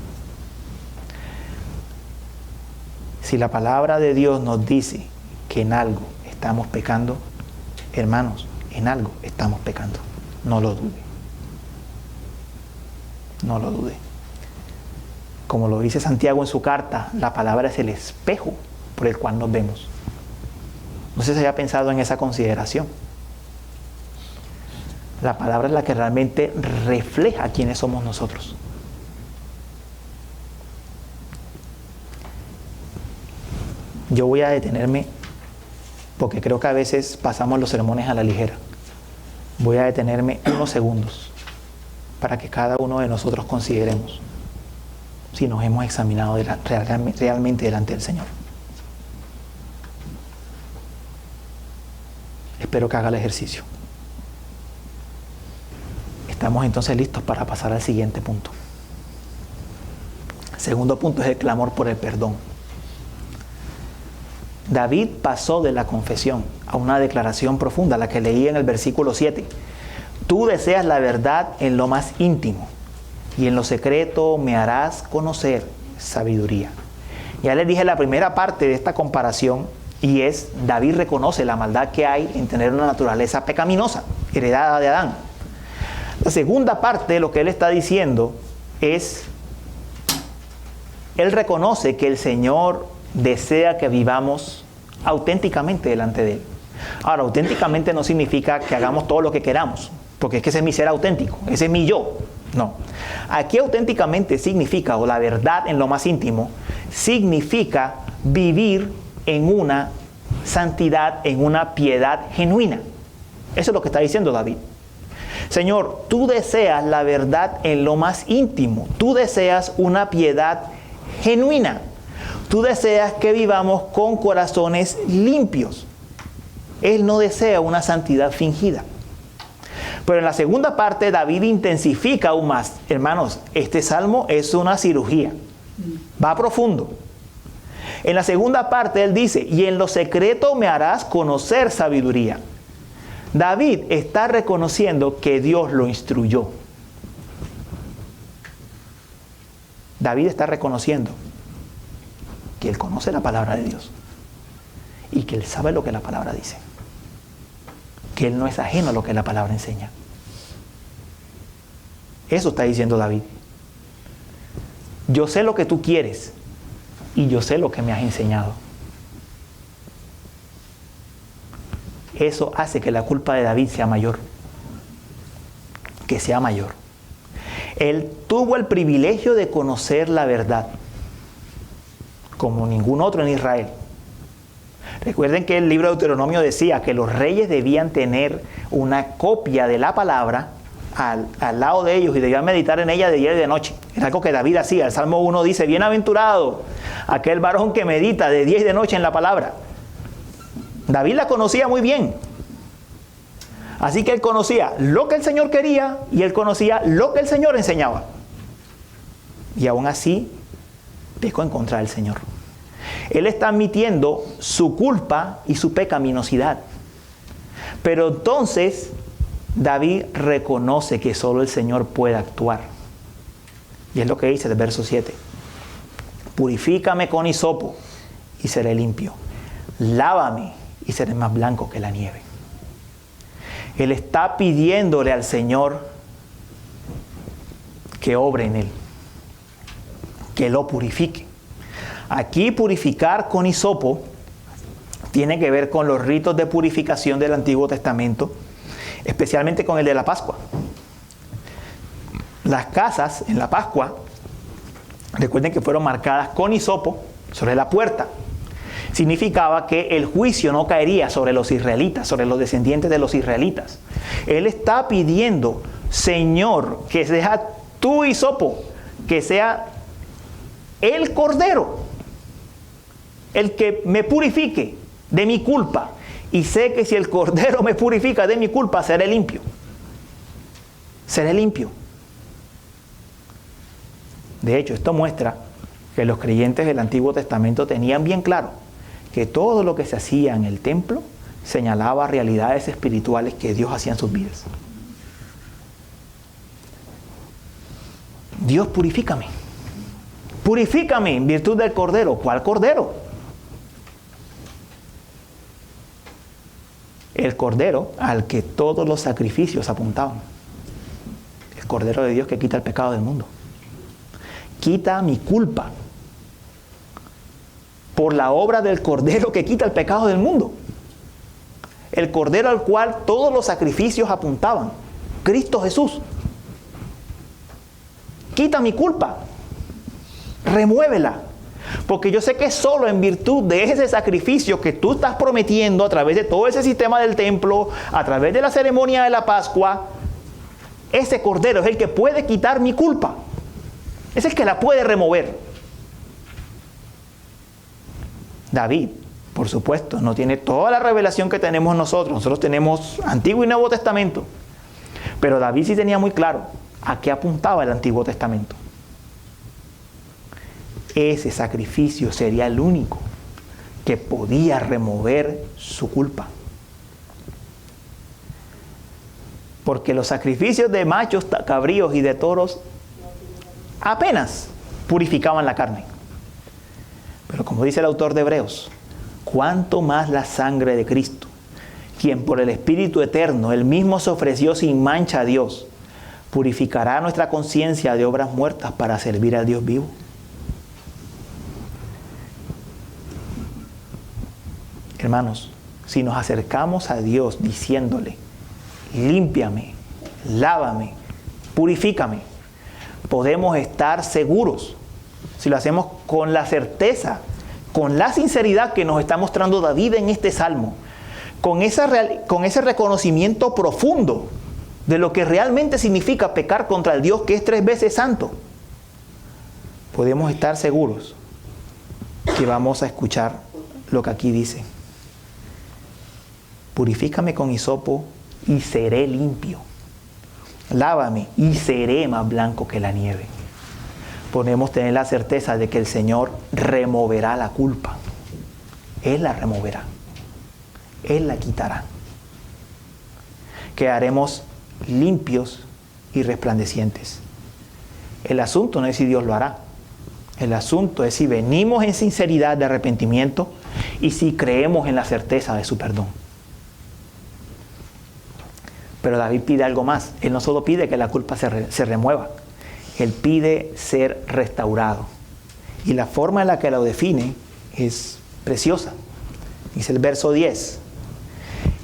Si la palabra de Dios nos dice que en algo estamos pecando, hermanos, en algo estamos pecando. No lo dude. No lo dude. Como lo dice Santiago en su carta, la palabra es el espejo por el cual nos vemos. No sé si había pensado en esa consideración. La palabra es la que realmente refleja quiénes somos nosotros. Yo voy a detenerme porque creo que a veces pasamos los sermones a la ligera. Voy a detenerme unos segundos para que cada uno de nosotros consideremos si nos hemos examinado realmente delante del Señor. Espero que haga el ejercicio. Estamos entonces listos para pasar al siguiente punto. El segundo punto es el clamor por el perdón. David pasó de la confesión a una declaración profunda, la que leí en el versículo 7. Tú deseas la verdad en lo más íntimo, y en lo secreto me harás conocer sabiduría. Ya les dije la primera parte de esta comparación, y es, David reconoce la maldad que hay en tener una naturaleza pecaminosa, heredada de Adán. La segunda parte de lo que él está diciendo es, él reconoce que el Señor desea que vivamos auténticamente delante de Él. Ahora, auténticamente no significa que hagamos todo lo que queramos, porque es que ese es mi ser auténtico, ese es mi yo. No. Aquí auténticamente significa, o la verdad en lo más íntimo, significa vivir en una santidad, en una piedad genuina. Eso es lo que está diciendo David. Señor, tú deseas la verdad en lo más íntimo. Tú deseas una piedad genuina. Tú deseas que vivamos con corazones limpios. Él no desea una santidad fingida. Pero en la segunda parte David intensifica aún más. Hermanos, este salmo es una cirugía. Va profundo. En la segunda parte él dice, y en lo secreto me harás conocer sabiduría. David está reconociendo que Dios lo instruyó. David está reconociendo que él conoce la palabra de Dios y que él sabe lo que la palabra dice, que él no es ajeno a lo que la palabra enseña. Eso está diciendo David. Yo sé lo que tú quieres y yo sé lo que me has enseñado. Eso hace que la culpa de David sea mayor, que sea mayor. Él tuvo el privilegio de conocer la verdad como ningún otro en Israel. Recuerden que el libro de Deuteronomio decía que los reyes debían tener una copia de la palabra al lado de ellos y debían meditar en ella de día y de noche. Es algo que David hacía. El Salmo 1 dice, bienaventurado aquel varón que medita de día y de noche en la palabra. David la conocía muy bien. Así que él conocía lo que el Señor quería y él conocía lo que el Señor enseñaba. Y aún así pecó en contra del Señor. Él está admitiendo su culpa y su pecaminosidad. Pero entonces David reconoce que solo el Señor puede actuar. Y es lo que dice el verso 7. Purifícame con hisopo y seré limpio. Lávame y seré más blanco que la nieve. Él está pidiéndole al Señor que obre en él, que lo purifique. Aquí purificar con hisopo tiene que ver con los ritos de purificación del Antiguo Testamento, especialmente con el de la Pascua. Las casas en la Pascua, recuerden que fueron marcadas con hisopo sobre la puerta. Significaba que el juicio no caería sobre los israelitas, sobre los descendientes de los israelitas. Él está pidiendo, Señor, que sea tu hisopo, que sea el cordero, el que me purifique de mi culpa. Y sé que si el cordero me purifica de mi culpa, seré limpio. Seré limpio. De hecho, esto muestra que los creyentes del Antiguo Testamento tenían bien claro que todo lo que se hacía en el templo señalaba realidades espirituales que Dios hacía en sus vidas. Dios, purifícame. Purifícame en virtud del cordero. ¿Cuál cordero? El cordero al que todos los sacrificios apuntaban. El cordero de Dios que quita el pecado del mundo. Quita mi culpa por la obra del cordero que quita el pecado del mundo. El cordero al cual todos los sacrificios apuntaban. Cristo Jesús. Quita mi culpa. Remuévela. Porque yo sé que solo en virtud de ese sacrificio que tú estás prometiendo a través de todo ese sistema del templo, a través de la ceremonia de la Pascua, ese cordero es el que puede quitar mi culpa. Es el que la puede remover. David, por supuesto, no tiene toda la revelación que tenemos nosotros. Nosotros tenemos Antiguo y Nuevo Testamento. Pero David sí tenía muy claro a qué apuntaba el Antiguo Testamento. Ese sacrificio sería el único que podía remover su culpa. Porque los sacrificios de machos, cabríos y de toros apenas purificaban la carne. Pero como dice el autor de Hebreos, cuánto más la sangre de Cristo, quien por el Espíritu Eterno, él mismo se ofreció sin mancha a Dios, purificará nuestra conciencia de obras muertas para servir al Dios vivo. Hermanos, si nos acercamos a Dios diciéndole, límpiame, lávame, purifícame, podemos estar seguros, si lo hacemos con la certeza, con la sinceridad que nos está mostrando David en este salmo, con ese reconocimiento profundo de lo que realmente significa pecar contra el Dios que es 3 veces santo, podemos estar seguros que vamos a escuchar lo que aquí dice. Purifícame con hisopo y seré limpio. Lávame y seré más blanco que la nieve. Podemos tener la certeza de que el Señor removerá la culpa. Él la removerá. Él la quitará. Quedaremos limpios y resplandecientes. El asunto no es si Dios lo hará. El asunto es si venimos en sinceridad de arrepentimiento y si creemos en la certeza de su perdón. Pero David pide algo más. Él no solo pide que la culpa se remueva. Él pide ser restaurado. Y la forma en la que lo define es preciosa. Dice el verso 10.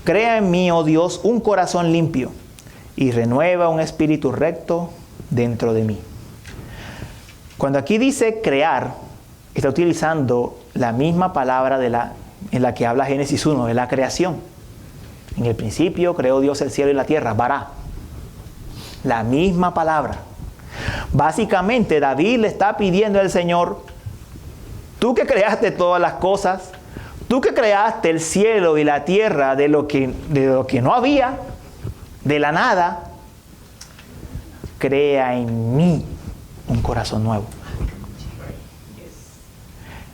Crea en mí, oh Dios, un corazón limpio y renueva un espíritu recto dentro de mí. Cuando aquí dice crear, está utilizando la misma palabra en la que habla Génesis 1, de la creación. En el principio creó Dios el cielo y la tierra, bará. La misma palabra. Básicamente David le está pidiendo al Señor, tú que creaste todas las cosas, tú que creaste el cielo y la tierra de lo que no había, de la nada, crea en mí un corazón nuevo.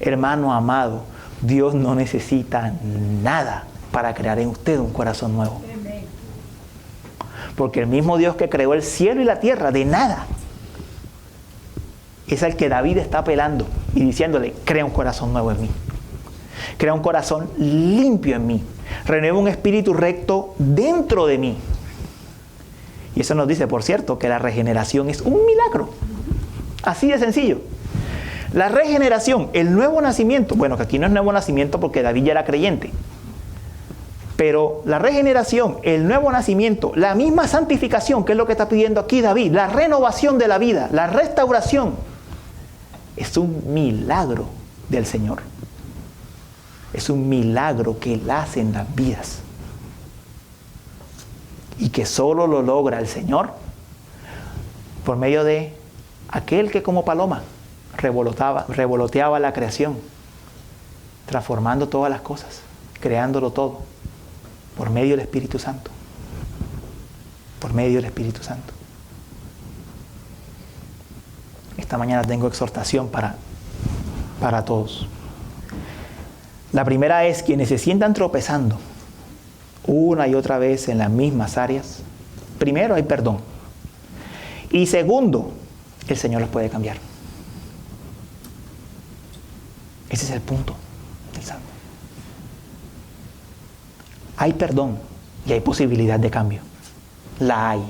Hermano amado, Dios no necesita nada para crear en usted un corazón nuevo. Porque el mismo Dios que creó el cielo y la tierra de nada es al que David está apelando y diciéndole, crea un corazón nuevo en mí. Crea un corazón limpio en mí. Renueva un espíritu recto dentro de mí. Y eso nos dice, por cierto, que la regeneración es un milagro. Así de sencillo. La regeneración, el nuevo nacimiento, bueno, que aquí no es nuevo nacimiento porque David ya era creyente. Pero la regeneración, el nuevo nacimiento, la misma santificación, que es lo que está pidiendo aquí David, la renovación de la vida, la restauración, es un milagro del Señor. Es un milagro que Él hace en las vidas. Y que solo lo logra el Señor por medio de aquel que como paloma revoloteaba la creación, transformando todas las cosas, creándolo todo, por medio del Espíritu Santo. Por medio del Espíritu Santo. Esta mañana tengo exhortación para todos. La primera es quienes se sientan tropezando una y otra vez en las mismas áreas. Primero, hay perdón. Y segundo, el Señor los puede cambiar. Ese es el punto del Salmo. Hay perdón y hay posibilidad de cambio. La hay.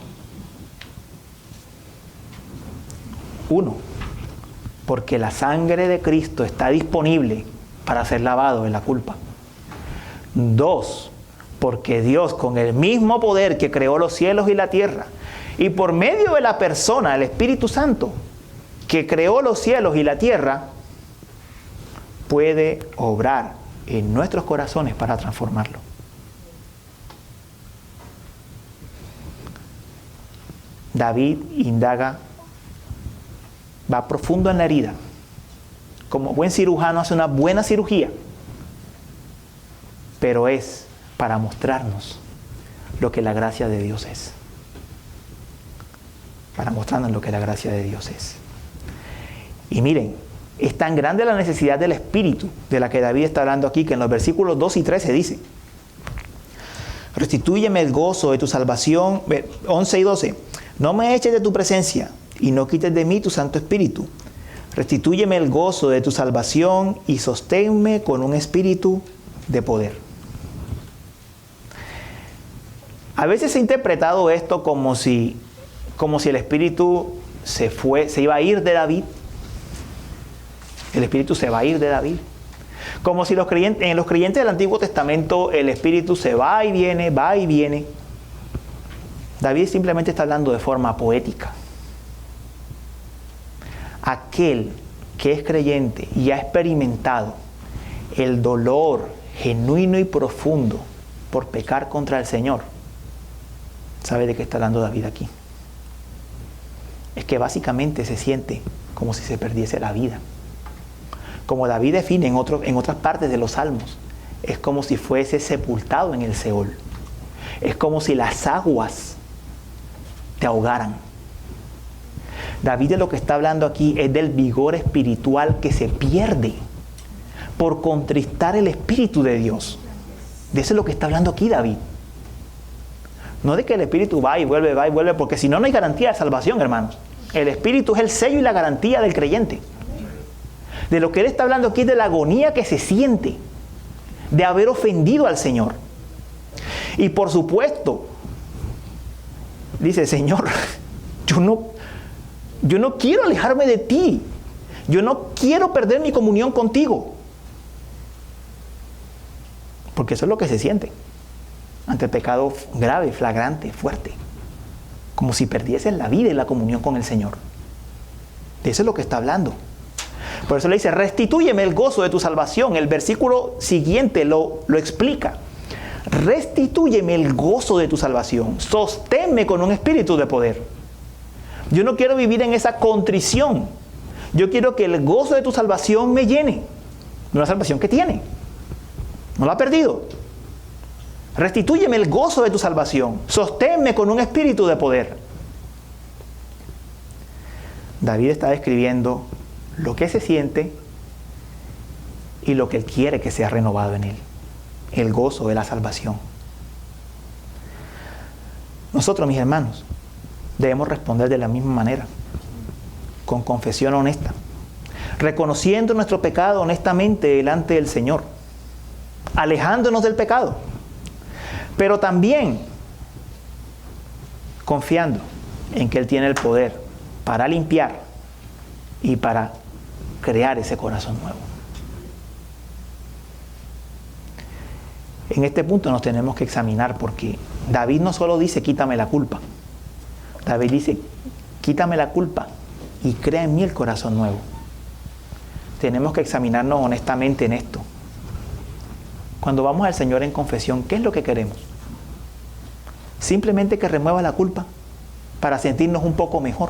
Uno, porque la sangre de Cristo está disponible para ser lavado de la culpa. Dos, porque Dios, con el mismo poder que creó los cielos y la tierra, y por medio de la persona, el Espíritu Santo, que creó los cielos y la tierra, puede obrar en nuestros corazones para transformarlo. David indaga, va profundo en la herida. Como buen cirujano hace una buena cirugía, pero es para mostrarnos lo que la gracia de Dios es. Para mostrarnos lo que la gracia de Dios es. Y miren, es tan grande la necesidad del Espíritu de la que David está hablando aquí, que en los versículos 2 y 13 dice: restitúyeme el gozo de tu salvación. 11 y 12. No me eches de tu presencia y no quites de mí tu Santo Espíritu. Restitúyeme el gozo de tu salvación y sosténme con un espíritu de poder. A veces se ha interpretado esto como si el Espíritu se iba a ir de David. El Espíritu se va a ir de David. Como si en los creyentes del Antiguo Testamento el Espíritu se va y viene, va y viene. David simplemente está hablando de forma poética. Aquel que es creyente y ha experimentado el dolor genuino y profundo por pecar contra el Señor, ¿sabe de qué está hablando David aquí? Es que básicamente se siente como si se perdiese la vida. Como David define en otras partes de los Salmos, es como si fuese sepultado en el Seol. Es como si las aguas te ahogaran. David de lo que está hablando aquí es del vigor espiritual que se pierde por contristar el Espíritu de Dios. De eso es lo que está hablando aquí David. No de que el Espíritu va y vuelve, porque si no, no hay garantía de salvación, hermanos. El Espíritu es el sello y la garantía del creyente. De lo que él está hablando aquí es de la agonía que se siente de haber ofendido al Señor. Y por supuesto, dice: Señor, yo no quiero alejarme de ti. Yo no quiero perder mi comunión contigo. Porque eso es lo que se siente ante el pecado grave, flagrante, fuerte. Como si perdiesen la vida y la comunión con el Señor. De eso es lo que está hablando. Por eso le dice: restitúyeme el gozo de tu salvación. El versículo siguiente lo explica. Restitúyeme el gozo de tu salvación. Sosténme con un espíritu de poder. Yo no quiero vivir en esa contrición. Yo quiero que el gozo de tu salvación me llene. Una salvación que tiene. No la ha perdido. Restitúyeme el gozo de tu salvación. Sosténme con un espíritu de poder. David está describiendo lo que se siente y lo que él quiere que sea renovado en él. El gozo de la salvación. Nosotros, mis hermanos, debemos responder de la misma manera, con confesión honesta, reconociendo nuestro pecado honestamente delante del Señor, alejándonos del pecado, pero también confiando en que Él tiene el poder para limpiar y para crear ese corazón nuevo. En este punto nos tenemos que examinar, porque David no solo dice quítame la culpa. David dice quítame la culpa y crea en mí el corazón nuevo. Tenemos que examinarnos honestamente en esto. Cuando vamos al Señor en confesión, ¿qué es lo que queremos? Simplemente que remueva la culpa para sentirnos un poco mejor.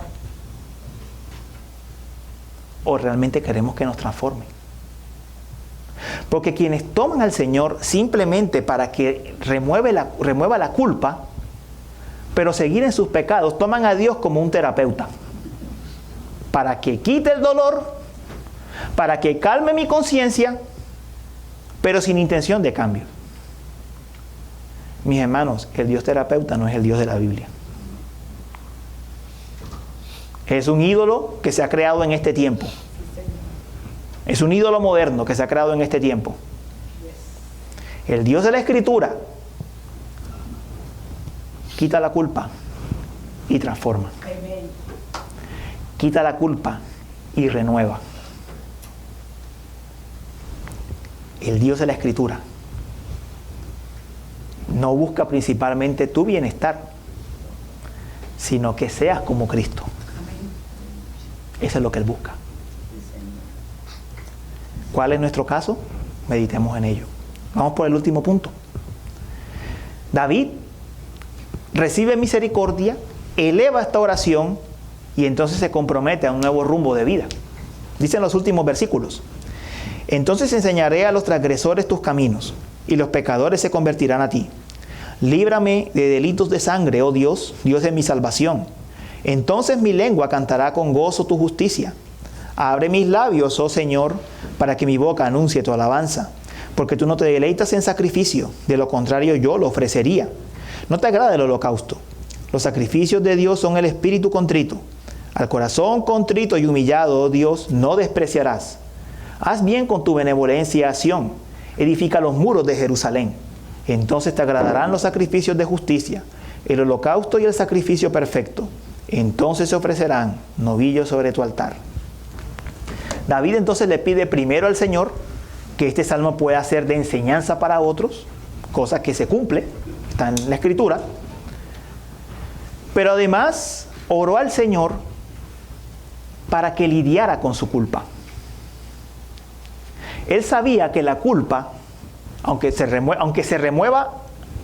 ¿O realmente queremos que nos transforme? Porque quienes toman al Señor simplemente para que remueva la culpa, pero seguir en sus pecados, toman a Dios como un terapeuta. Para que quite el dolor, para que calme mi conciencia, pero sin intención de cambio. Mis hermanos, el Dios terapeuta no es el Dios de la Biblia. Es un ídolo que se ha creado en este tiempo. Es un ídolo moderno que se ha creado en este tiempo. El Dios de la Escritura quita la culpa y transforma. Quita la culpa y renueva. El Dios de la Escritura no busca principalmente tu bienestar, sino que seas como Cristo. Eso es lo que Él busca. ¿Cuál es nuestro caso? Meditemos en ello. Vamos por el último punto. David recibe misericordia, eleva esta oración y entonces se compromete a un nuevo rumbo de vida. Dicen los últimos versículos: entonces enseñaré a los transgresores tus caminos, y los pecadores se convertirán a ti. Líbrame de delitos de sangre, oh Dios, Dios de mi salvación. Entonces mi lengua cantará con gozo tu justicia. Abre mis labios, oh Señor, para que mi boca anuncie tu alabanza. Porque tú no te deleitas en sacrificio, de lo contrario yo lo ofrecería. No te agrada el holocausto. Los sacrificios de Dios son el espíritu contrito. Al corazón contrito y humillado, oh Dios, no despreciarás. Haz bien con tu benevolencia a Sión. Edifica los muros de Jerusalén. Entonces te agradarán los sacrificios de justicia, el holocausto y el sacrificio perfecto. Entonces se ofrecerán novillos sobre tu altar. David entonces le pide primero al Señor que este salmo pueda ser de enseñanza para otros, cosa que se cumple, está en la Escritura. Pero además oró al Señor para que lidiara con su culpa. Él sabía que la culpa, aunque se remueva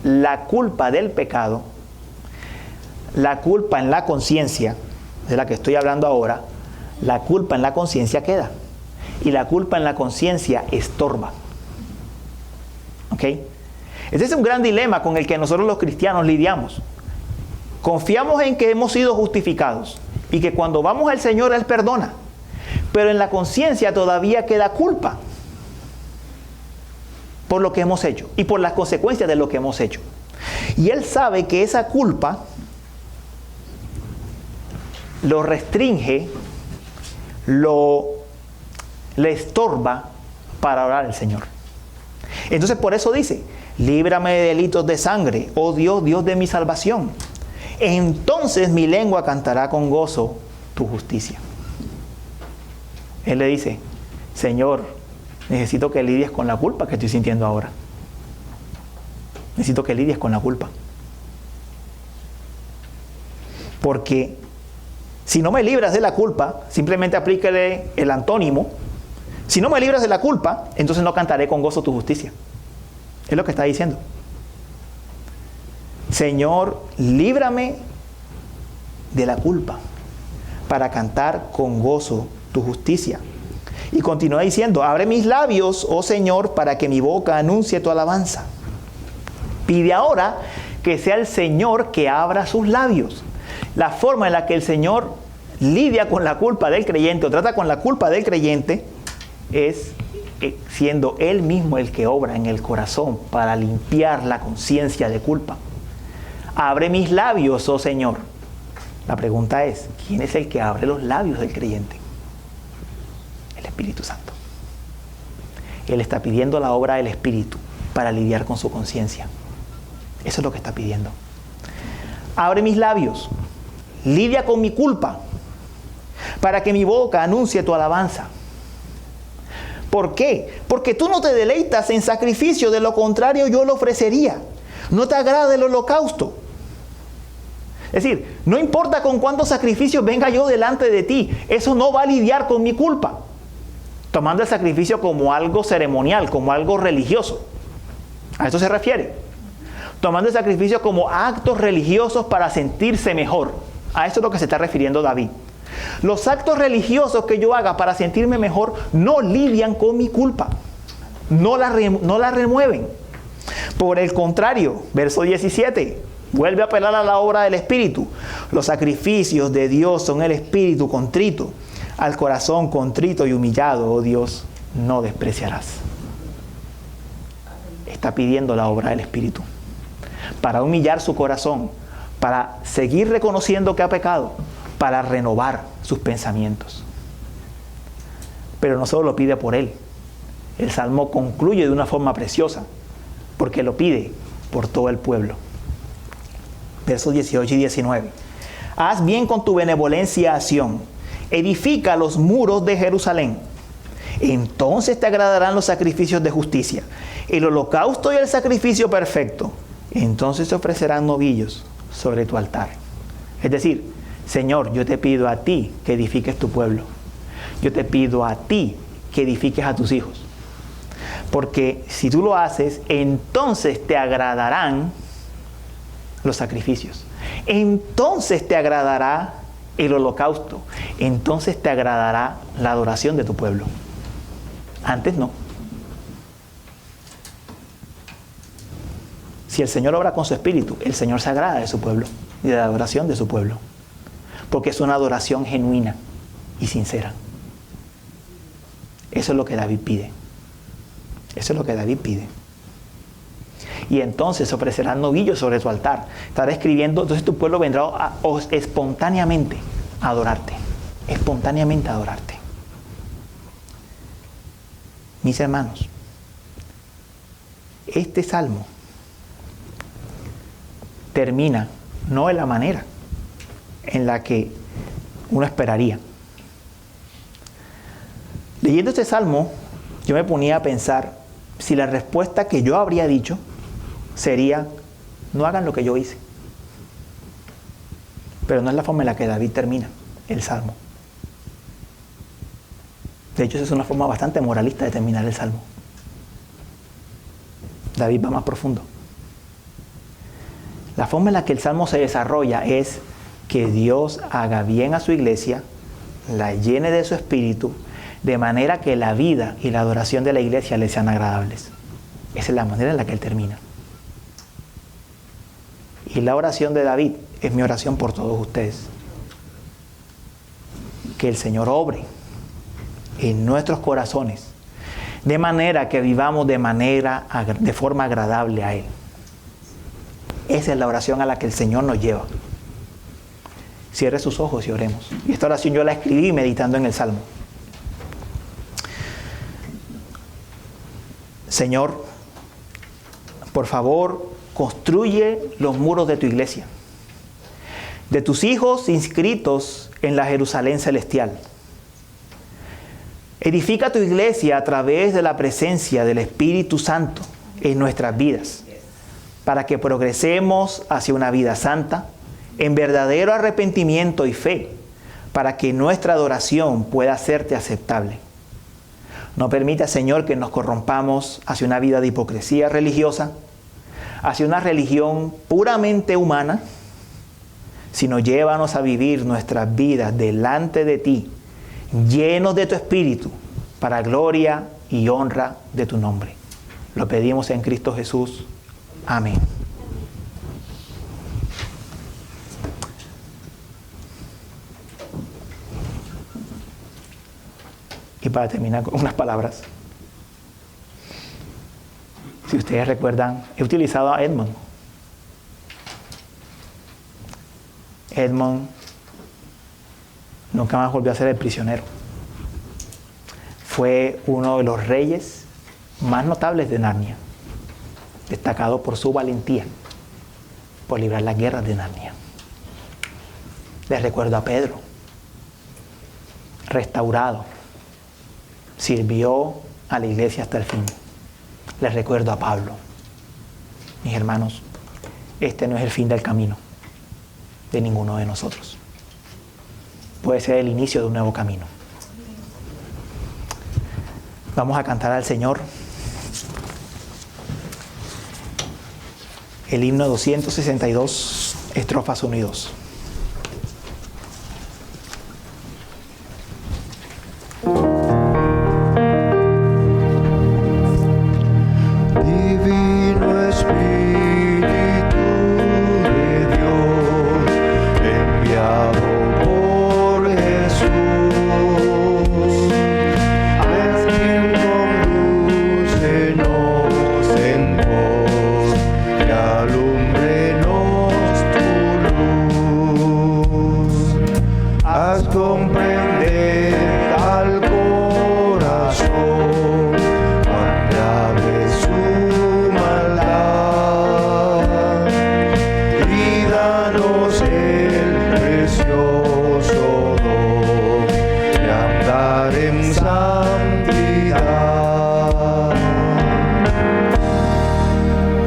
la culpa del pecado, la culpa en la conciencia, de la que estoy hablando ahora, la culpa en la conciencia queda. Y la culpa en la conciencia estorba. ¿Ok? Este es un gran dilema con el que nosotros los cristianos lidiamos. Confiamos en que hemos sido justificados y que cuando vamos al Señor Él perdona. Pero en la conciencia todavía queda culpa por lo que hemos hecho y por las consecuencias de lo que hemos hecho. Y Él sabe que esa culpa lo restringe, le estorba para orar al Señor. Entonces por eso dice: líbrame de delitos de sangre, oh Dios, Dios de mi salvación. Entonces mi lengua cantará con gozo tu justicia. Él le dice: Señor, necesito que lidies con la culpa que estoy sintiendo ahora. Necesito que lidies con la culpa. Porque si no me libras de la culpa, simplemente aplícale el antónimo. Si no me libras de la culpa, entonces no cantaré con gozo tu justicia. Es lo que está diciendo. Señor, líbrame de la culpa para cantar con gozo tu justicia. Y continúa diciendo: abre mis labios, oh Señor, para que mi boca anuncie tu alabanza. Pide ahora que sea el Señor que abra sus labios. La forma en la que el Señor lidia con la culpa del creyente o trata con la culpa del creyente es siendo Él mismo el que obra en el corazón para limpiar la conciencia de culpa. Abre mis labios, oh Señor. La pregunta es: ¿quién es el que abre los labios del creyente? El Espíritu Santo. Él está pidiendo la obra del Espíritu para lidiar con su conciencia. Eso es lo que está pidiendo. Abre mis labios, lidia con mi culpa, para que mi boca anuncie tu alabanza. ¿Por qué? Porque tú no te deleitas en sacrificio, de lo contrario yo lo ofrecería. No te agrada el holocausto. Es decir, no importa con cuántos sacrificios venga yo delante de ti, eso no va a lidiar con mi culpa. Tomando el sacrificio como algo ceremonial, como algo religioso. A eso se refiere. Tomando el sacrificio como actos religiosos para sentirse mejor. A eso es lo que se está refiriendo David. Los actos religiosos que yo haga para sentirme mejor no lidian con mi culpa. No la remueven. Por el contrario, verso 17, vuelve a apelar a la obra del Espíritu. Los sacrificios de Dios son el Espíritu contrito. Al corazón contrito y humillado, oh Dios, no despreciarás. Está pidiendo la obra del Espíritu para humillar su corazón, para seguir reconociendo que ha pecado, para renovar sus pensamientos. Pero no solo lo pide por él. El Salmo concluye de una forma preciosa, porque lo pide por todo el pueblo. Versos 18 y 19. Haz bien con tu benevolencia a Sión, edifica los muros de Jerusalén. Entonces te agradarán los sacrificios de justicia, el holocausto y el sacrificio perfecto. Entonces te ofrecerán novillos sobre tu altar. Es decir, Señor, yo te pido a ti que edifiques tu pueblo. Yo te pido a ti que edifiques a tus hijos. Porque si tú lo haces, entonces te agradarán los sacrificios. Entonces te agradará el holocausto. Entonces te agradará la adoración de tu pueblo. Antes no. Si el Señor obra con su espíritu, el Señor se agrada de su pueblo y de la adoración de su pueblo. Porque es una adoración genuina y sincera. Eso es lo que David pide. Eso es lo que David pide. Y entonces ofrecerán novillos sobre tu altar. Estará escribiendo, entonces tu pueblo vendrá espontáneamente a adorarte. Espontáneamente a adorarte. Mis hermanos, este salmo termina no de la manera en la que uno esperaría. Leyendo este salmo, yo me ponía a pensar si la respuesta que yo habría dicho sería: no hagan lo que yo hice. Pero no es la forma en la que David termina el salmo. De hecho, esa es una forma bastante moralista de terminar el salmo. David va más profundo. La forma en la que el salmo se desarrolla es que Dios haga bien a su iglesia, la llene de su espíritu, de manera que la vida y la adoración de la iglesia le sean agradables. Esa es la manera en la que él termina. Y la oración de David es mi oración por todos ustedes. Que el Señor obre en nuestros corazones, de manera que vivamos de forma agradable a Él. Esa es la oración a la que el Señor nos lleva. Cierre sus ojos y oremos. Y esta oración yo la escribí meditando en el Salmo. Señor, por favor, construye los muros de tu iglesia, de tus hijos inscritos en la Jerusalén celestial. Edifica tu iglesia a través de la presencia del Espíritu Santo en nuestras vidas, para que progresemos hacia una vida santa, en verdadero arrepentimiento y fe, para que nuestra adoración pueda serte aceptable. No permita, Señor, que nos corrompamos hacia una vida de hipocresía religiosa, hacia una religión puramente humana, sino llévanos a vivir nuestras vidas delante de ti, llenos de tu Espíritu, para gloria y honra de tu nombre. Lo pedimos en Cristo Jesús. Amén. Y para terminar con unas palabras. Si ustedes recuerdan, he utilizado a Edmond. Edmond nunca más volvió a ser el prisionero. Fue uno de los reyes más notables de Narnia, destacado por su valentía, por librar las guerras de Narnia. Les recuerdo a Pedro, restaurado, sirvió a la iglesia hasta el fin. Les recuerdo a Pablo. Mis hermanos, este no es el fin del camino de ninguno de nosotros. Puede ser el inicio de un nuevo camino. Vamos a cantar al Señor el himno 262, estrofas 1 y 2. Divino Espíritu de Dios, enviado por Jesús, es quien condúcenos en pos y alúmbrenos tu luz. Haz comprender al corazón cuán grave es su maldad, y danos el precioso don de andar en santidad.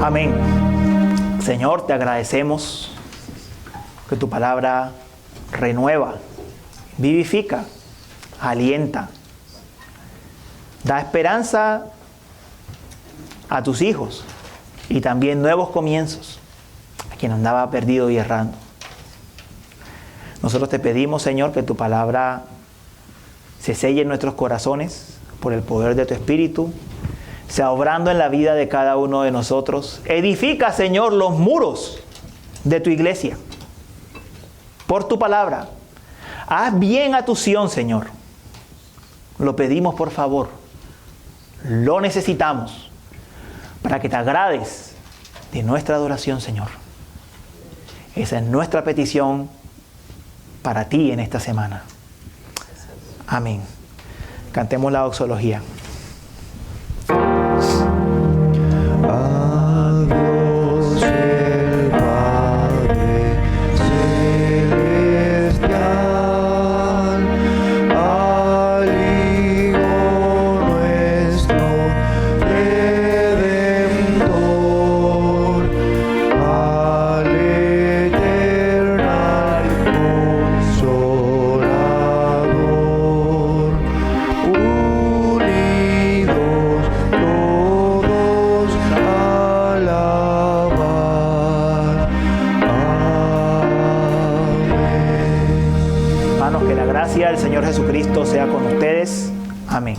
Amén. Señor, te agradecemos que tu palabra renueva, vivifica, alienta, da esperanza a tus hijos y también nuevos comienzos a quien andaba perdido y errando. Nosotros te pedimos, Señor, que tu palabra se selle en nuestros corazones por el poder de tu Espíritu, sea obrando en la vida de cada uno de nosotros. Edifica, Señor, los muros de tu iglesia por tu palabra. Haz bien a tu Sión, Señor. Lo pedimos, por favor. Lo necesitamos para que te agrades de nuestra adoración, Señor. Esa es nuestra petición para ti en esta semana. Amén. Cantemos la doxología. A Dios el Padre celestial, al Hijo nuestro Redentor, al eternal Consolador, unidos todos a alabar. Amén. Hermanos, que la gracia del Señor Jesucristo sea con ustedes. Amén.